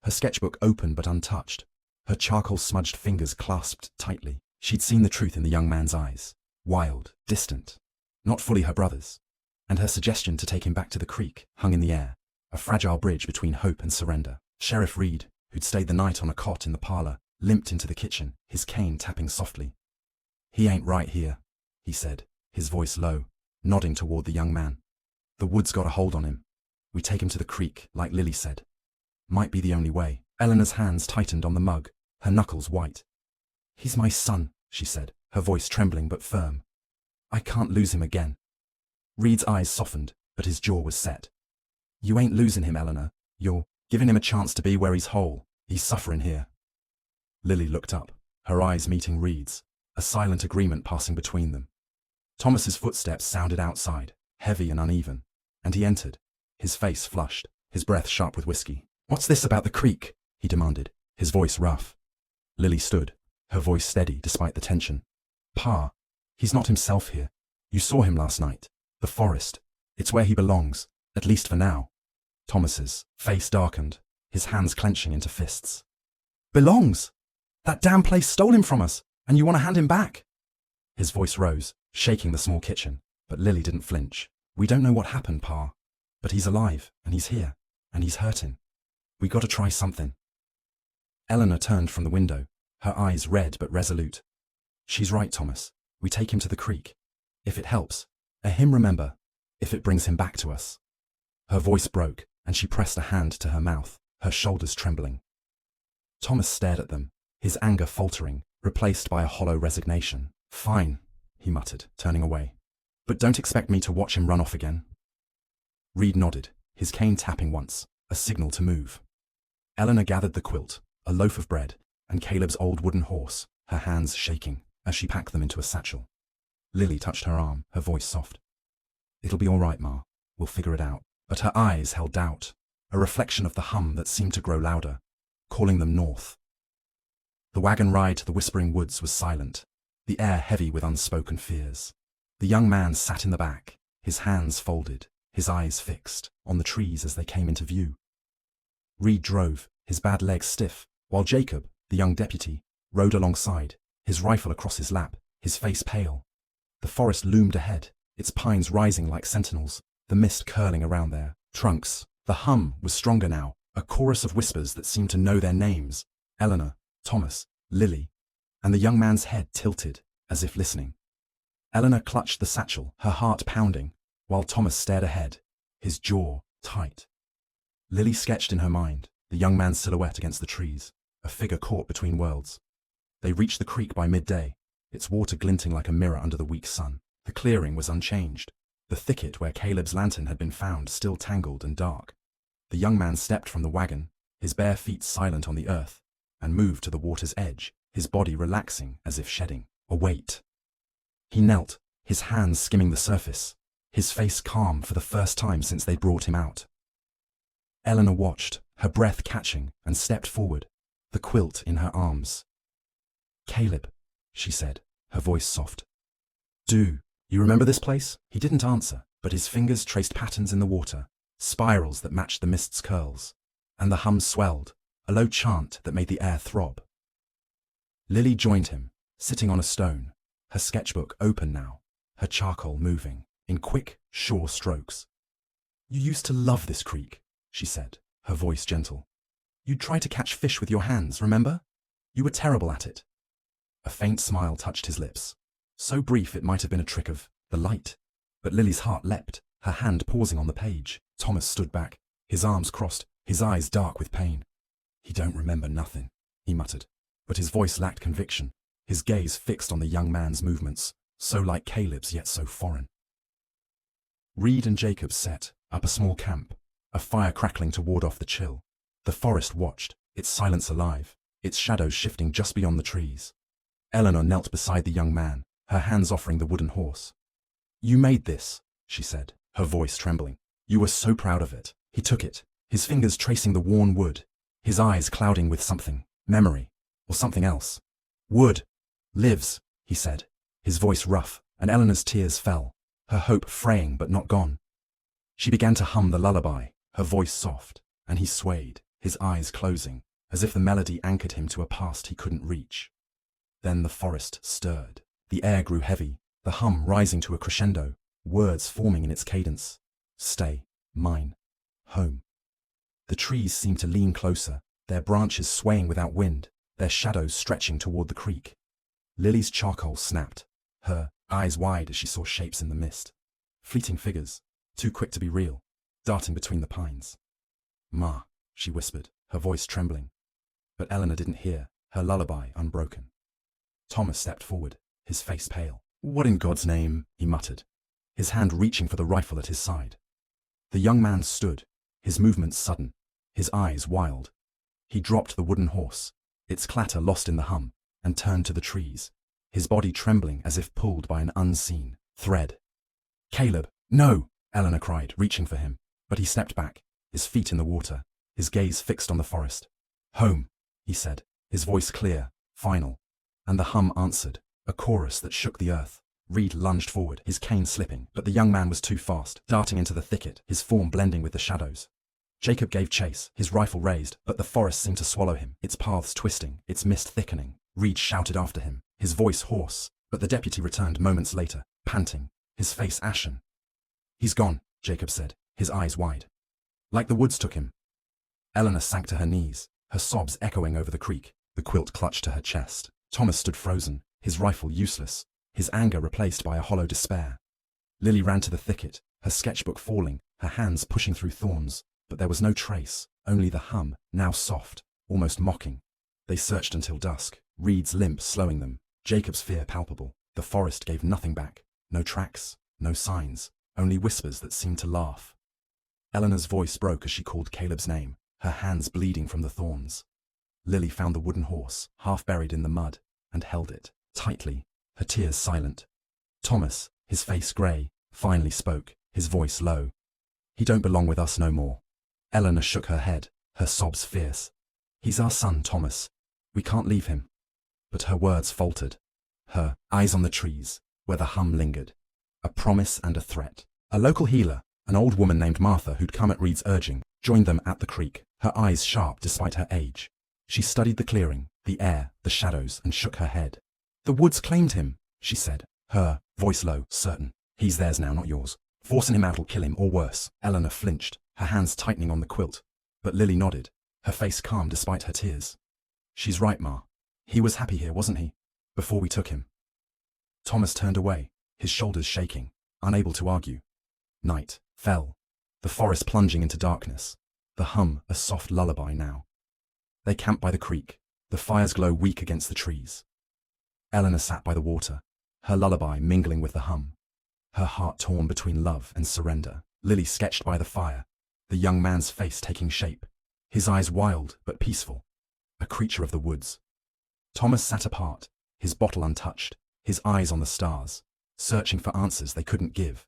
her sketchbook open but untouched, her charcoal-smudged fingers clasped tightly. She'd seen the truth in the young man's eyes, wild, distant, not fully her brother's, and her suggestion to take him back to the creek hung in the air, a fragile bridge between hope and surrender. Sheriff Reed, who'd stayed the night on a cot in the parlor, limped into the kitchen, his cane tapping softly. "He ain't right here," he said, his voice low, nodding toward the young man. "The woods got a hold on him. We take him to the creek, like Lily said. Might be the only way." Eleanor's hands tightened on the mug, her knuckles white. "He's my son," she said, her voice trembling but firm. "I can't lose him again." Reed's eyes softened, but his jaw was set. "You ain't losing him, Eleanor. You're giving him a chance to be where he's whole. He's suffering here." Lily looked up, her eyes meeting Reed's, a silent agreement passing between them. Thomas's footsteps sounded outside, heavy and uneven, and he entered, his face flushed, his breath sharp with whiskey. "What's this about the creek?" he demanded, his voice rough. Lily stood, her voice steady despite the tension. "Pa, he's not himself here. You saw him last night. The forest. It's where he belongs, at least for now." Thomas's face darkened, his hands clenching into fists. "Belongs? That damn place stole him from us, and you want to hand him back?" His voice rose, shaking the small kitchen, but Lily didn't flinch. "We don't know what happened, Pa, but he's alive, and he's here, and he's hurting. We got to try something." Eleanor turned from the window, her eyes red but resolute. "She's right, Thomas. We take him to the creek. If it helps, a him remember, if it brings him back to us." Her voice broke, and she pressed a hand to her mouth, her shoulders trembling. Thomas stared at them, his anger faltering, replaced by a hollow resignation. "Fine," he muttered, turning away. "But don't expect me to watch him run off again." Reed nodded, his cane tapping once, a signal to move. Eleanor gathered the quilt, a loaf of bread, and Caleb's old wooden horse, her hands shaking, as she packed them into a satchel. Lily touched her arm, her voice soft. "It'll be all right, Ma. We'll figure it out." But her eyes held doubt, a reflection of the hum that seemed to grow louder, calling them north. The wagon ride to the whispering woods was silent, the air heavy with unspoken fears. The young man sat in the back, his hands folded, his eyes fixed on the trees as they came into view. Reed drove, his bad legs stiff, while Jacob, the young deputy, rode alongside, his rifle across his lap, his face pale. The forest loomed ahead, its pines rising like sentinels, the mist curling around their trunks. The hum was stronger now, a chorus of whispers that seemed to know their names: Eleanor, Thomas, Lily, and the young man's head tilted, as if listening. Eleanor clutched the satchel, her heart pounding, while Thomas stared ahead, his jaw tight. Lily sketched in her mind the young man's silhouette against the trees, a figure caught between worlds. They reached the creek by midday, its water glinting like a mirror under the weak sun. The clearing was unchanged, the thicket where Caleb's lantern had been found still tangled and dark. The young man stepped from the wagon, his bare feet silent on the earth, and moved to the water's edge, his body relaxing as if shedding a weight. He knelt, his hands skimming the surface, his face calm for the first time since they brought him out. Eleanor watched, her breath catching, and stepped forward, the quilt in her arms. "Caleb," she said, her voice soft. "Do you remember this place?" He didn't answer, but his fingers traced patterns in the water, spirals that matched the mist's curls, and the hum swelled, a low chant that made the air throb. Lily joined him, sitting on a stone, her sketchbook open now, her charcoal moving, in quick, sure strokes. "You used to love this creek," she said, her voice gentle. "You'd try to catch fish with your hands, remember? You were terrible at it." A faint smile touched his lips, so brief it might have been a trick of the light. But Lily's heart leapt, her hand pausing on the page. Thomas stood back, his arms crossed, his eyes dark with pain. "He don't remember nothing," he muttered, but his voice lacked conviction, his gaze fixed on the young man's movements, so like Caleb's yet so foreign. Reed and Jacob set up a small camp, a fire crackling to ward off the chill. The forest watched, its silence alive, its shadows shifting just beyond the trees. Eleanor knelt beside the young man, her hands offering the wooden horse. "You made this," she said, her voice trembling. "You were so proud of it." He took it, his fingers tracing the worn wood, his eyes clouding with something, memory, or something else. "Wood lives," he said, his voice rough, and Eleanor's tears fell, her hope fraying but not gone. She began to hum the lullaby, her voice soft, and he swayed, his eyes closing, as if the melody anchored him to a past he couldn't reach. Then the forest stirred. The air grew heavy, the hum rising to a crescendo, words forming in its cadence. Stay, mine, home. The trees seemed to lean closer, their branches swaying without wind, their shadows stretching toward the creek. Lily's charcoal snapped, her eyes wide as she saw shapes in the mist. Fleeting figures, too quick to be real, darting between the pines. Ma, she whispered, her voice trembling. But Eleanor didn't hear, her lullaby unbroken. Thomas stepped forward, his face pale. What in God's name? He muttered, his hand reaching for the rifle at his side. The young man stood, his movements sudden, his eyes wild. He dropped the wooden horse, its clatter lost in the hum, and turned to the trees, his body trembling as if pulled by an unseen thread. Caleb, no! Eleanor cried, reaching for him, but he stepped back, his feet in the water, his gaze fixed on the forest. Home, he said, his voice clear, final, and the hum answered, a chorus that shook the earth. Reed lunged forward, his cane slipping, but the young man was too fast, darting into the thicket, his form blending with the shadows. Jacob gave chase, his rifle raised, but the forest seemed to swallow him, its paths twisting, its mist thickening. Reed shouted after him, his voice hoarse, but the deputy returned moments later, panting, his face ashen. He's gone, Jacob said, his eyes wide. Like the woods took him. Eleanor sank to her knees, her sobs echoing over the creek, the quilt clutched to her chest. Thomas stood frozen, his rifle useless, his anger replaced by a hollow despair. Lily ran to the thicket, her sketchbook falling, her hands pushing through thorns, but there was no trace, only the hum, now soft, almost mocking. They searched until dusk, Reed's limp slowing them, Jacob's fear palpable. The forest gave nothing back, no tracks, no signs, only whispers that seemed to laugh. Eleanor's voice broke as she called Caleb's name, her hands bleeding from the thorns. Lily found the wooden horse, half buried in the mud, and held it, tightly, her tears silent. Thomas, his face grey, finally spoke, his voice low. He don't belong with us no more. Eleanor shook her head, her sobs fierce. He's our son, Thomas. We can't leave him. But her words faltered, her eyes on the trees, where the hum lingered. A promise and a threat. A local healer, an old woman named Martha who'd come at Reed's urging, joined them at the creek, her eyes sharp despite her age. She studied the clearing, the air, the shadows, and shook her head. The woods claimed him, she said, her voice low, certain. He's theirs now, not yours. Forcing him out will kill him, or worse. Eleanor flinched, her hands tightening on the quilt. But Lily nodded, her face calm despite her tears. She's right, Ma. He was happy here, wasn't he? Before we took him. Thomas turned away, his shoulders shaking, unable to argue. Night fell, the forest plunging into darkness, the hum a soft lullaby now. They camped by the creek, the fire's glow weak against the trees. Eleanor sat by the water, her lullaby mingling with the hum, her heart torn between love and surrender. Lily sketched by the fire, the young man's face taking shape, his eyes wild but peaceful, a creature of the woods. Thomas sat apart, his bottle untouched, his eyes on the stars, searching for answers they couldn't give.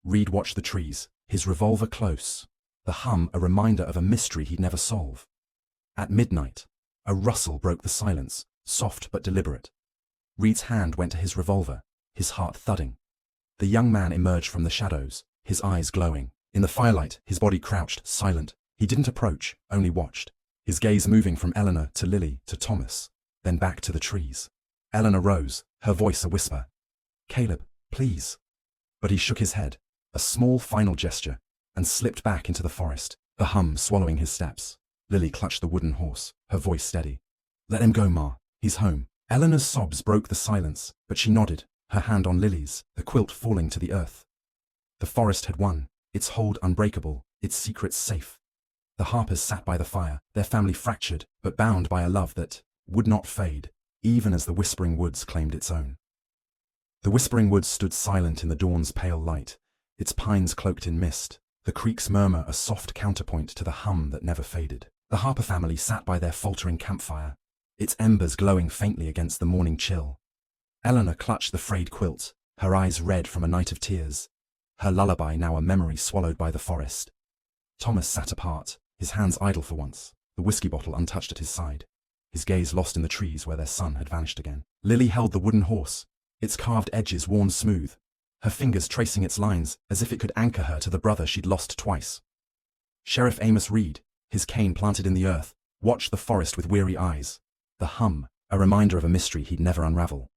Reed watched the trees, his revolver close, the hum a reminder of a mystery he'd never solve. At midnight, a rustle broke the silence, soft but deliberate. Reed's hand went to his revolver, his heart thudding. The young man emerged from the shadows, his eyes glowing. In the firelight, his body crouched, silent. He didn't approach, only watched, his gaze moving from Eleanor to Lily to Thomas, then back to the trees. Eleanor rose, her voice a whisper. Caleb, please. But he shook his head, a small final gesture, and slipped back into the forest, the hum swallowing his steps. Lily clutched the wooden horse, her voice steady. Let him go, Ma. He's home. Eleanor's sobs broke the silence, but she nodded, her hand on Lily's, the quilt falling to the earth. The forest had won, its hold unbreakable, its secrets safe. The Harpers sat by the fire, their family fractured, but bound by a love that would not fade, even as the whispering woods claimed its own. The whispering woods stood silent in the dawn's pale light, its pines cloaked in mist, the creek's murmur a soft counterpoint to the hum that never faded. The Harper family sat by their faltering campfire, its embers glowing faintly against the morning chill. Eleanor clutched the frayed quilt, her eyes red from a night of tears, her lullaby now a memory swallowed by the forest. Thomas sat apart, his hands idle for once, the whiskey bottle untouched at his side, his gaze lost in the trees where their son had vanished again. Lily held the wooden horse, its carved edges worn smooth, her fingers tracing its lines as if it could anchor her to the brother she'd lost twice. Sheriff Amos Reed, his cane planted in the earth, watched the forest with weary eyes. The hum, a reminder of a mystery he'd never unravel.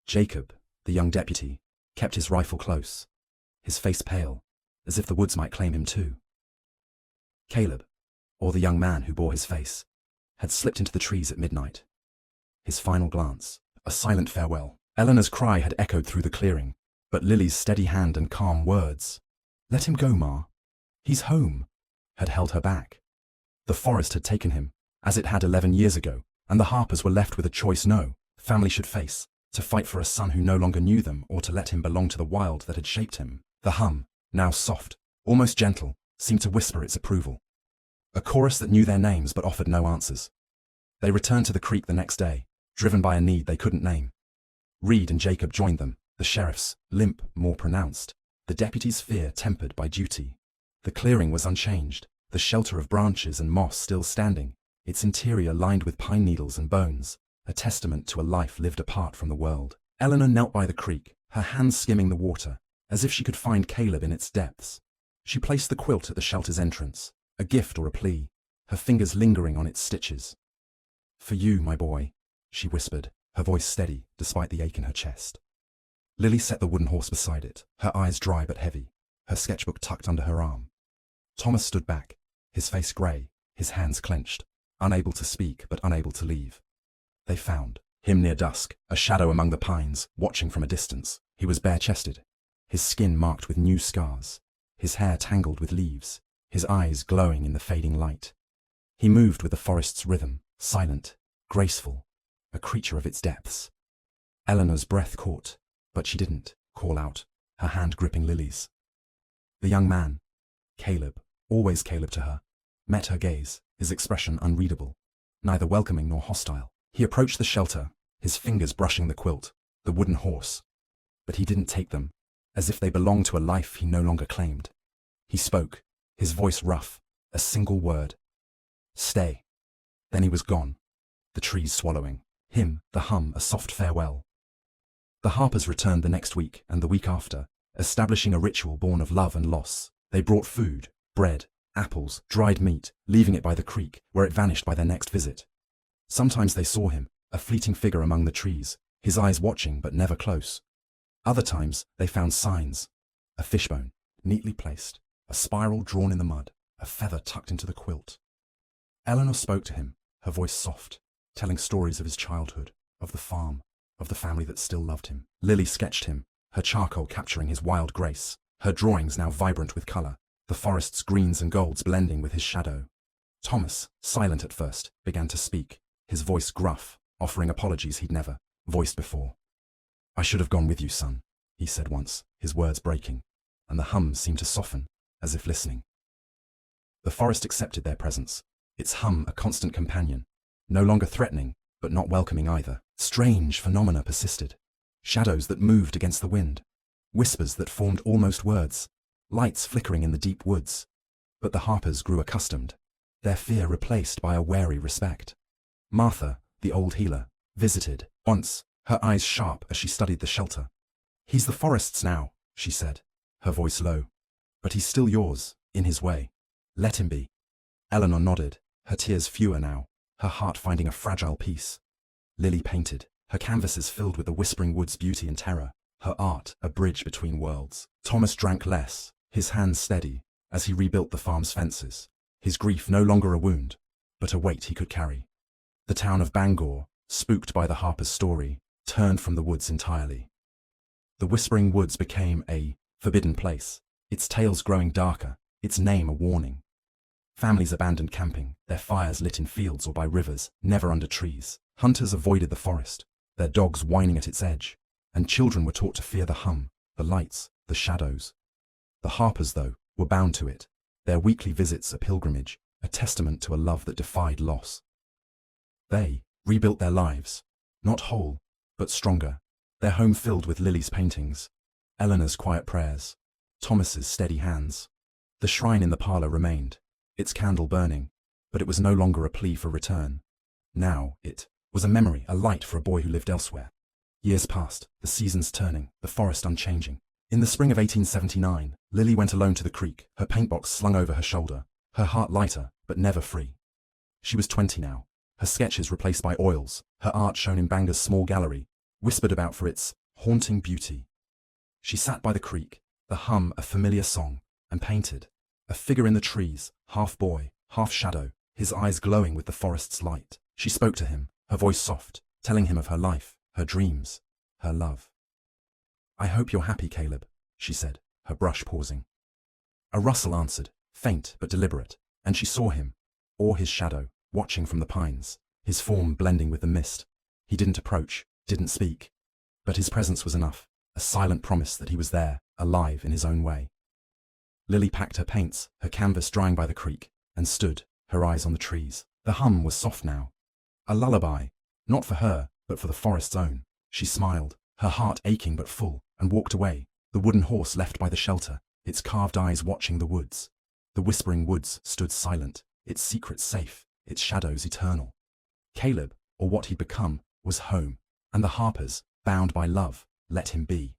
Jacob, the young deputy, kept his rifle close, his face pale, as if the woods might claim him too. Caleb, or the young man who bore his face, had slipped into the trees at midnight. His final glance, a silent farewell. Eleanor's cry had echoed through the clearing, but Lily's steady hand and calm words, "Let him go, Ma. He's home," had held her back. The forest had taken him, as it had 11 years ago, and the Harpers were left with a choice family should face, to fight for a son who no longer knew them or to let him belong to the wild that had shaped him. The hum, now soft, almost gentle, seemed to whisper its approval. A chorus that knew their names but offered no answers. They returned to the creek the next day, driven by a need they couldn't name. Reed and Jacob joined them, the sheriff's limp more pronounced, the deputy's fear tempered by duty. The clearing was unchanged, the shelter of branches and moss still standing, its interior lined with pine needles and bones, a testament to a life lived apart from the world. Eleanor knelt by the creek, her hands skimming the water, as if she could find Caleb in its depths. She placed the quilt at the shelter's entrance, a gift or a plea, her fingers lingering on its stitches. "For you, my boy," she whispered, her voice steady despite the ache in her chest. Lily set the wooden horse beside it, her eyes dry but heavy, her sketchbook tucked under her arm. Thomas stood back, his face grey, his hands clenched, unable to speak but unable to leave. They found him near dusk, a shadow among the pines, watching from a distance. He was bare-chested, his skin marked with new scars, his hair tangled with leaves, his eyes glowing in the fading light. He moved with the forest's rhythm, silent, graceful, a creature of its depths. Eleanor's breath caught, but she didn't call out, her hand gripping Lily's. The young man, Caleb, always Caleb to her, met her gaze, his expression unreadable, neither welcoming nor hostile. He approached the shelter, his fingers brushing the quilt, the wooden horse. But he didn't take them, as if they belonged to a life he no longer claimed. He spoke, his voice rough, a single word. "Stay." Then he was gone, the trees swallowing him, the hum, a soft farewell. The Harpers returned the next week and the week after, establishing a ritual born of love and loss. They brought food, bread, apples, dried meat, leaving it by the creek, where it vanished by their next visit. Sometimes they saw him, a fleeting figure among the trees, his eyes watching but never close. Other times they found signs, a fishbone, neatly placed, a spiral drawn in the mud, a feather tucked into the quilt. Eleanor spoke to him, her voice soft, telling stories of his childhood, of the farm, of the family that still loved him. Lily sketched him, her charcoal capturing his wild grace, her drawings now vibrant with colour, the forest's greens and golds blending with his shadow. Thomas, silent at first, began to speak, his voice gruff, offering apologies he'd never voiced before. "I should have gone with you, son," he said once, his words breaking, and the hum seemed to soften, as if listening. The forest accepted their presence, its hum a constant companion, no longer threatening, but not welcoming either. Strange phenomena persisted, shadows that moved against the wind, whispers that formed almost words, lights flickering in the deep woods. But the Harpers grew accustomed, their fear replaced by a wary respect. Martha, the old healer, visited, once, her eyes sharp as she studied the shelter. "He's the forest's now," she said, her voice low. "But he's still yours, in his way. Let him be." Eleanor nodded, her tears fewer now, her heart finding a fragile peace. Lily painted, her canvases filled with the whispering wood's beauty and terror, her art a bridge between worlds. Thomas drank less, his hands steady, as he rebuilt the farm's fences, his grief no longer a wound, but a weight he could carry. The town of Bangor, spooked by the Harper's story, turned from the woods entirely. The Whispering Woods became a forbidden place, its tales growing darker, its name a warning. Families abandoned camping, their fires lit in fields or by rivers, never under trees. Hunters avoided the forest, their dogs whining at its edge, and children were taught to fear the hum, the lights, the shadows. The Harpers, though, were bound to it, their weekly visits a pilgrimage, a testament to a love that defied loss. They rebuilt their lives, not whole, but stronger, their home filled with Lily's paintings, Eleanor's quiet prayers, Thomas's steady hands. The shrine in the parlour remained, its candle burning, but it was no longer a plea for return. Now it was a memory, a light for a boy who lived elsewhere. Years passed, the seasons turning, the forest unchanging. In the spring of 1879, Lily went alone to the creek, her paintbox slung over her shoulder, her heart lighter, but never free. She was 20 now, her sketches replaced by oils, her art shown in Bangor's small gallery, whispered about for its haunting beauty. She sat by the creek, the hum a familiar song, and painted. A figure in the trees, half boy, half shadow, his eyes glowing with the forest's light. She spoke to him, her voice soft, telling him of her life, her dreams, her love. "I hope you're happy, Caleb," she said, her brush pausing. A rustle answered, faint but deliberate, and she saw him, or his shadow, watching from the pines, his form blending with the mist. He didn't approach, didn't speak, but his presence was enough, a silent promise that he was there, alive in his own way. Lily packed her paints, her canvas drying by the creek, and stood, her eyes on the trees. The hum was soft now. A lullaby, not for her, but for the forest's own. She smiled, her heart aching but full, and walked away, the wooden horse left by the shelter, its carved eyes watching the woods. The whispering woods stood silent, its secrets safe, its shadows eternal. Caleb, or what he'd become, was home, and the Harpers, bound by love, let him be.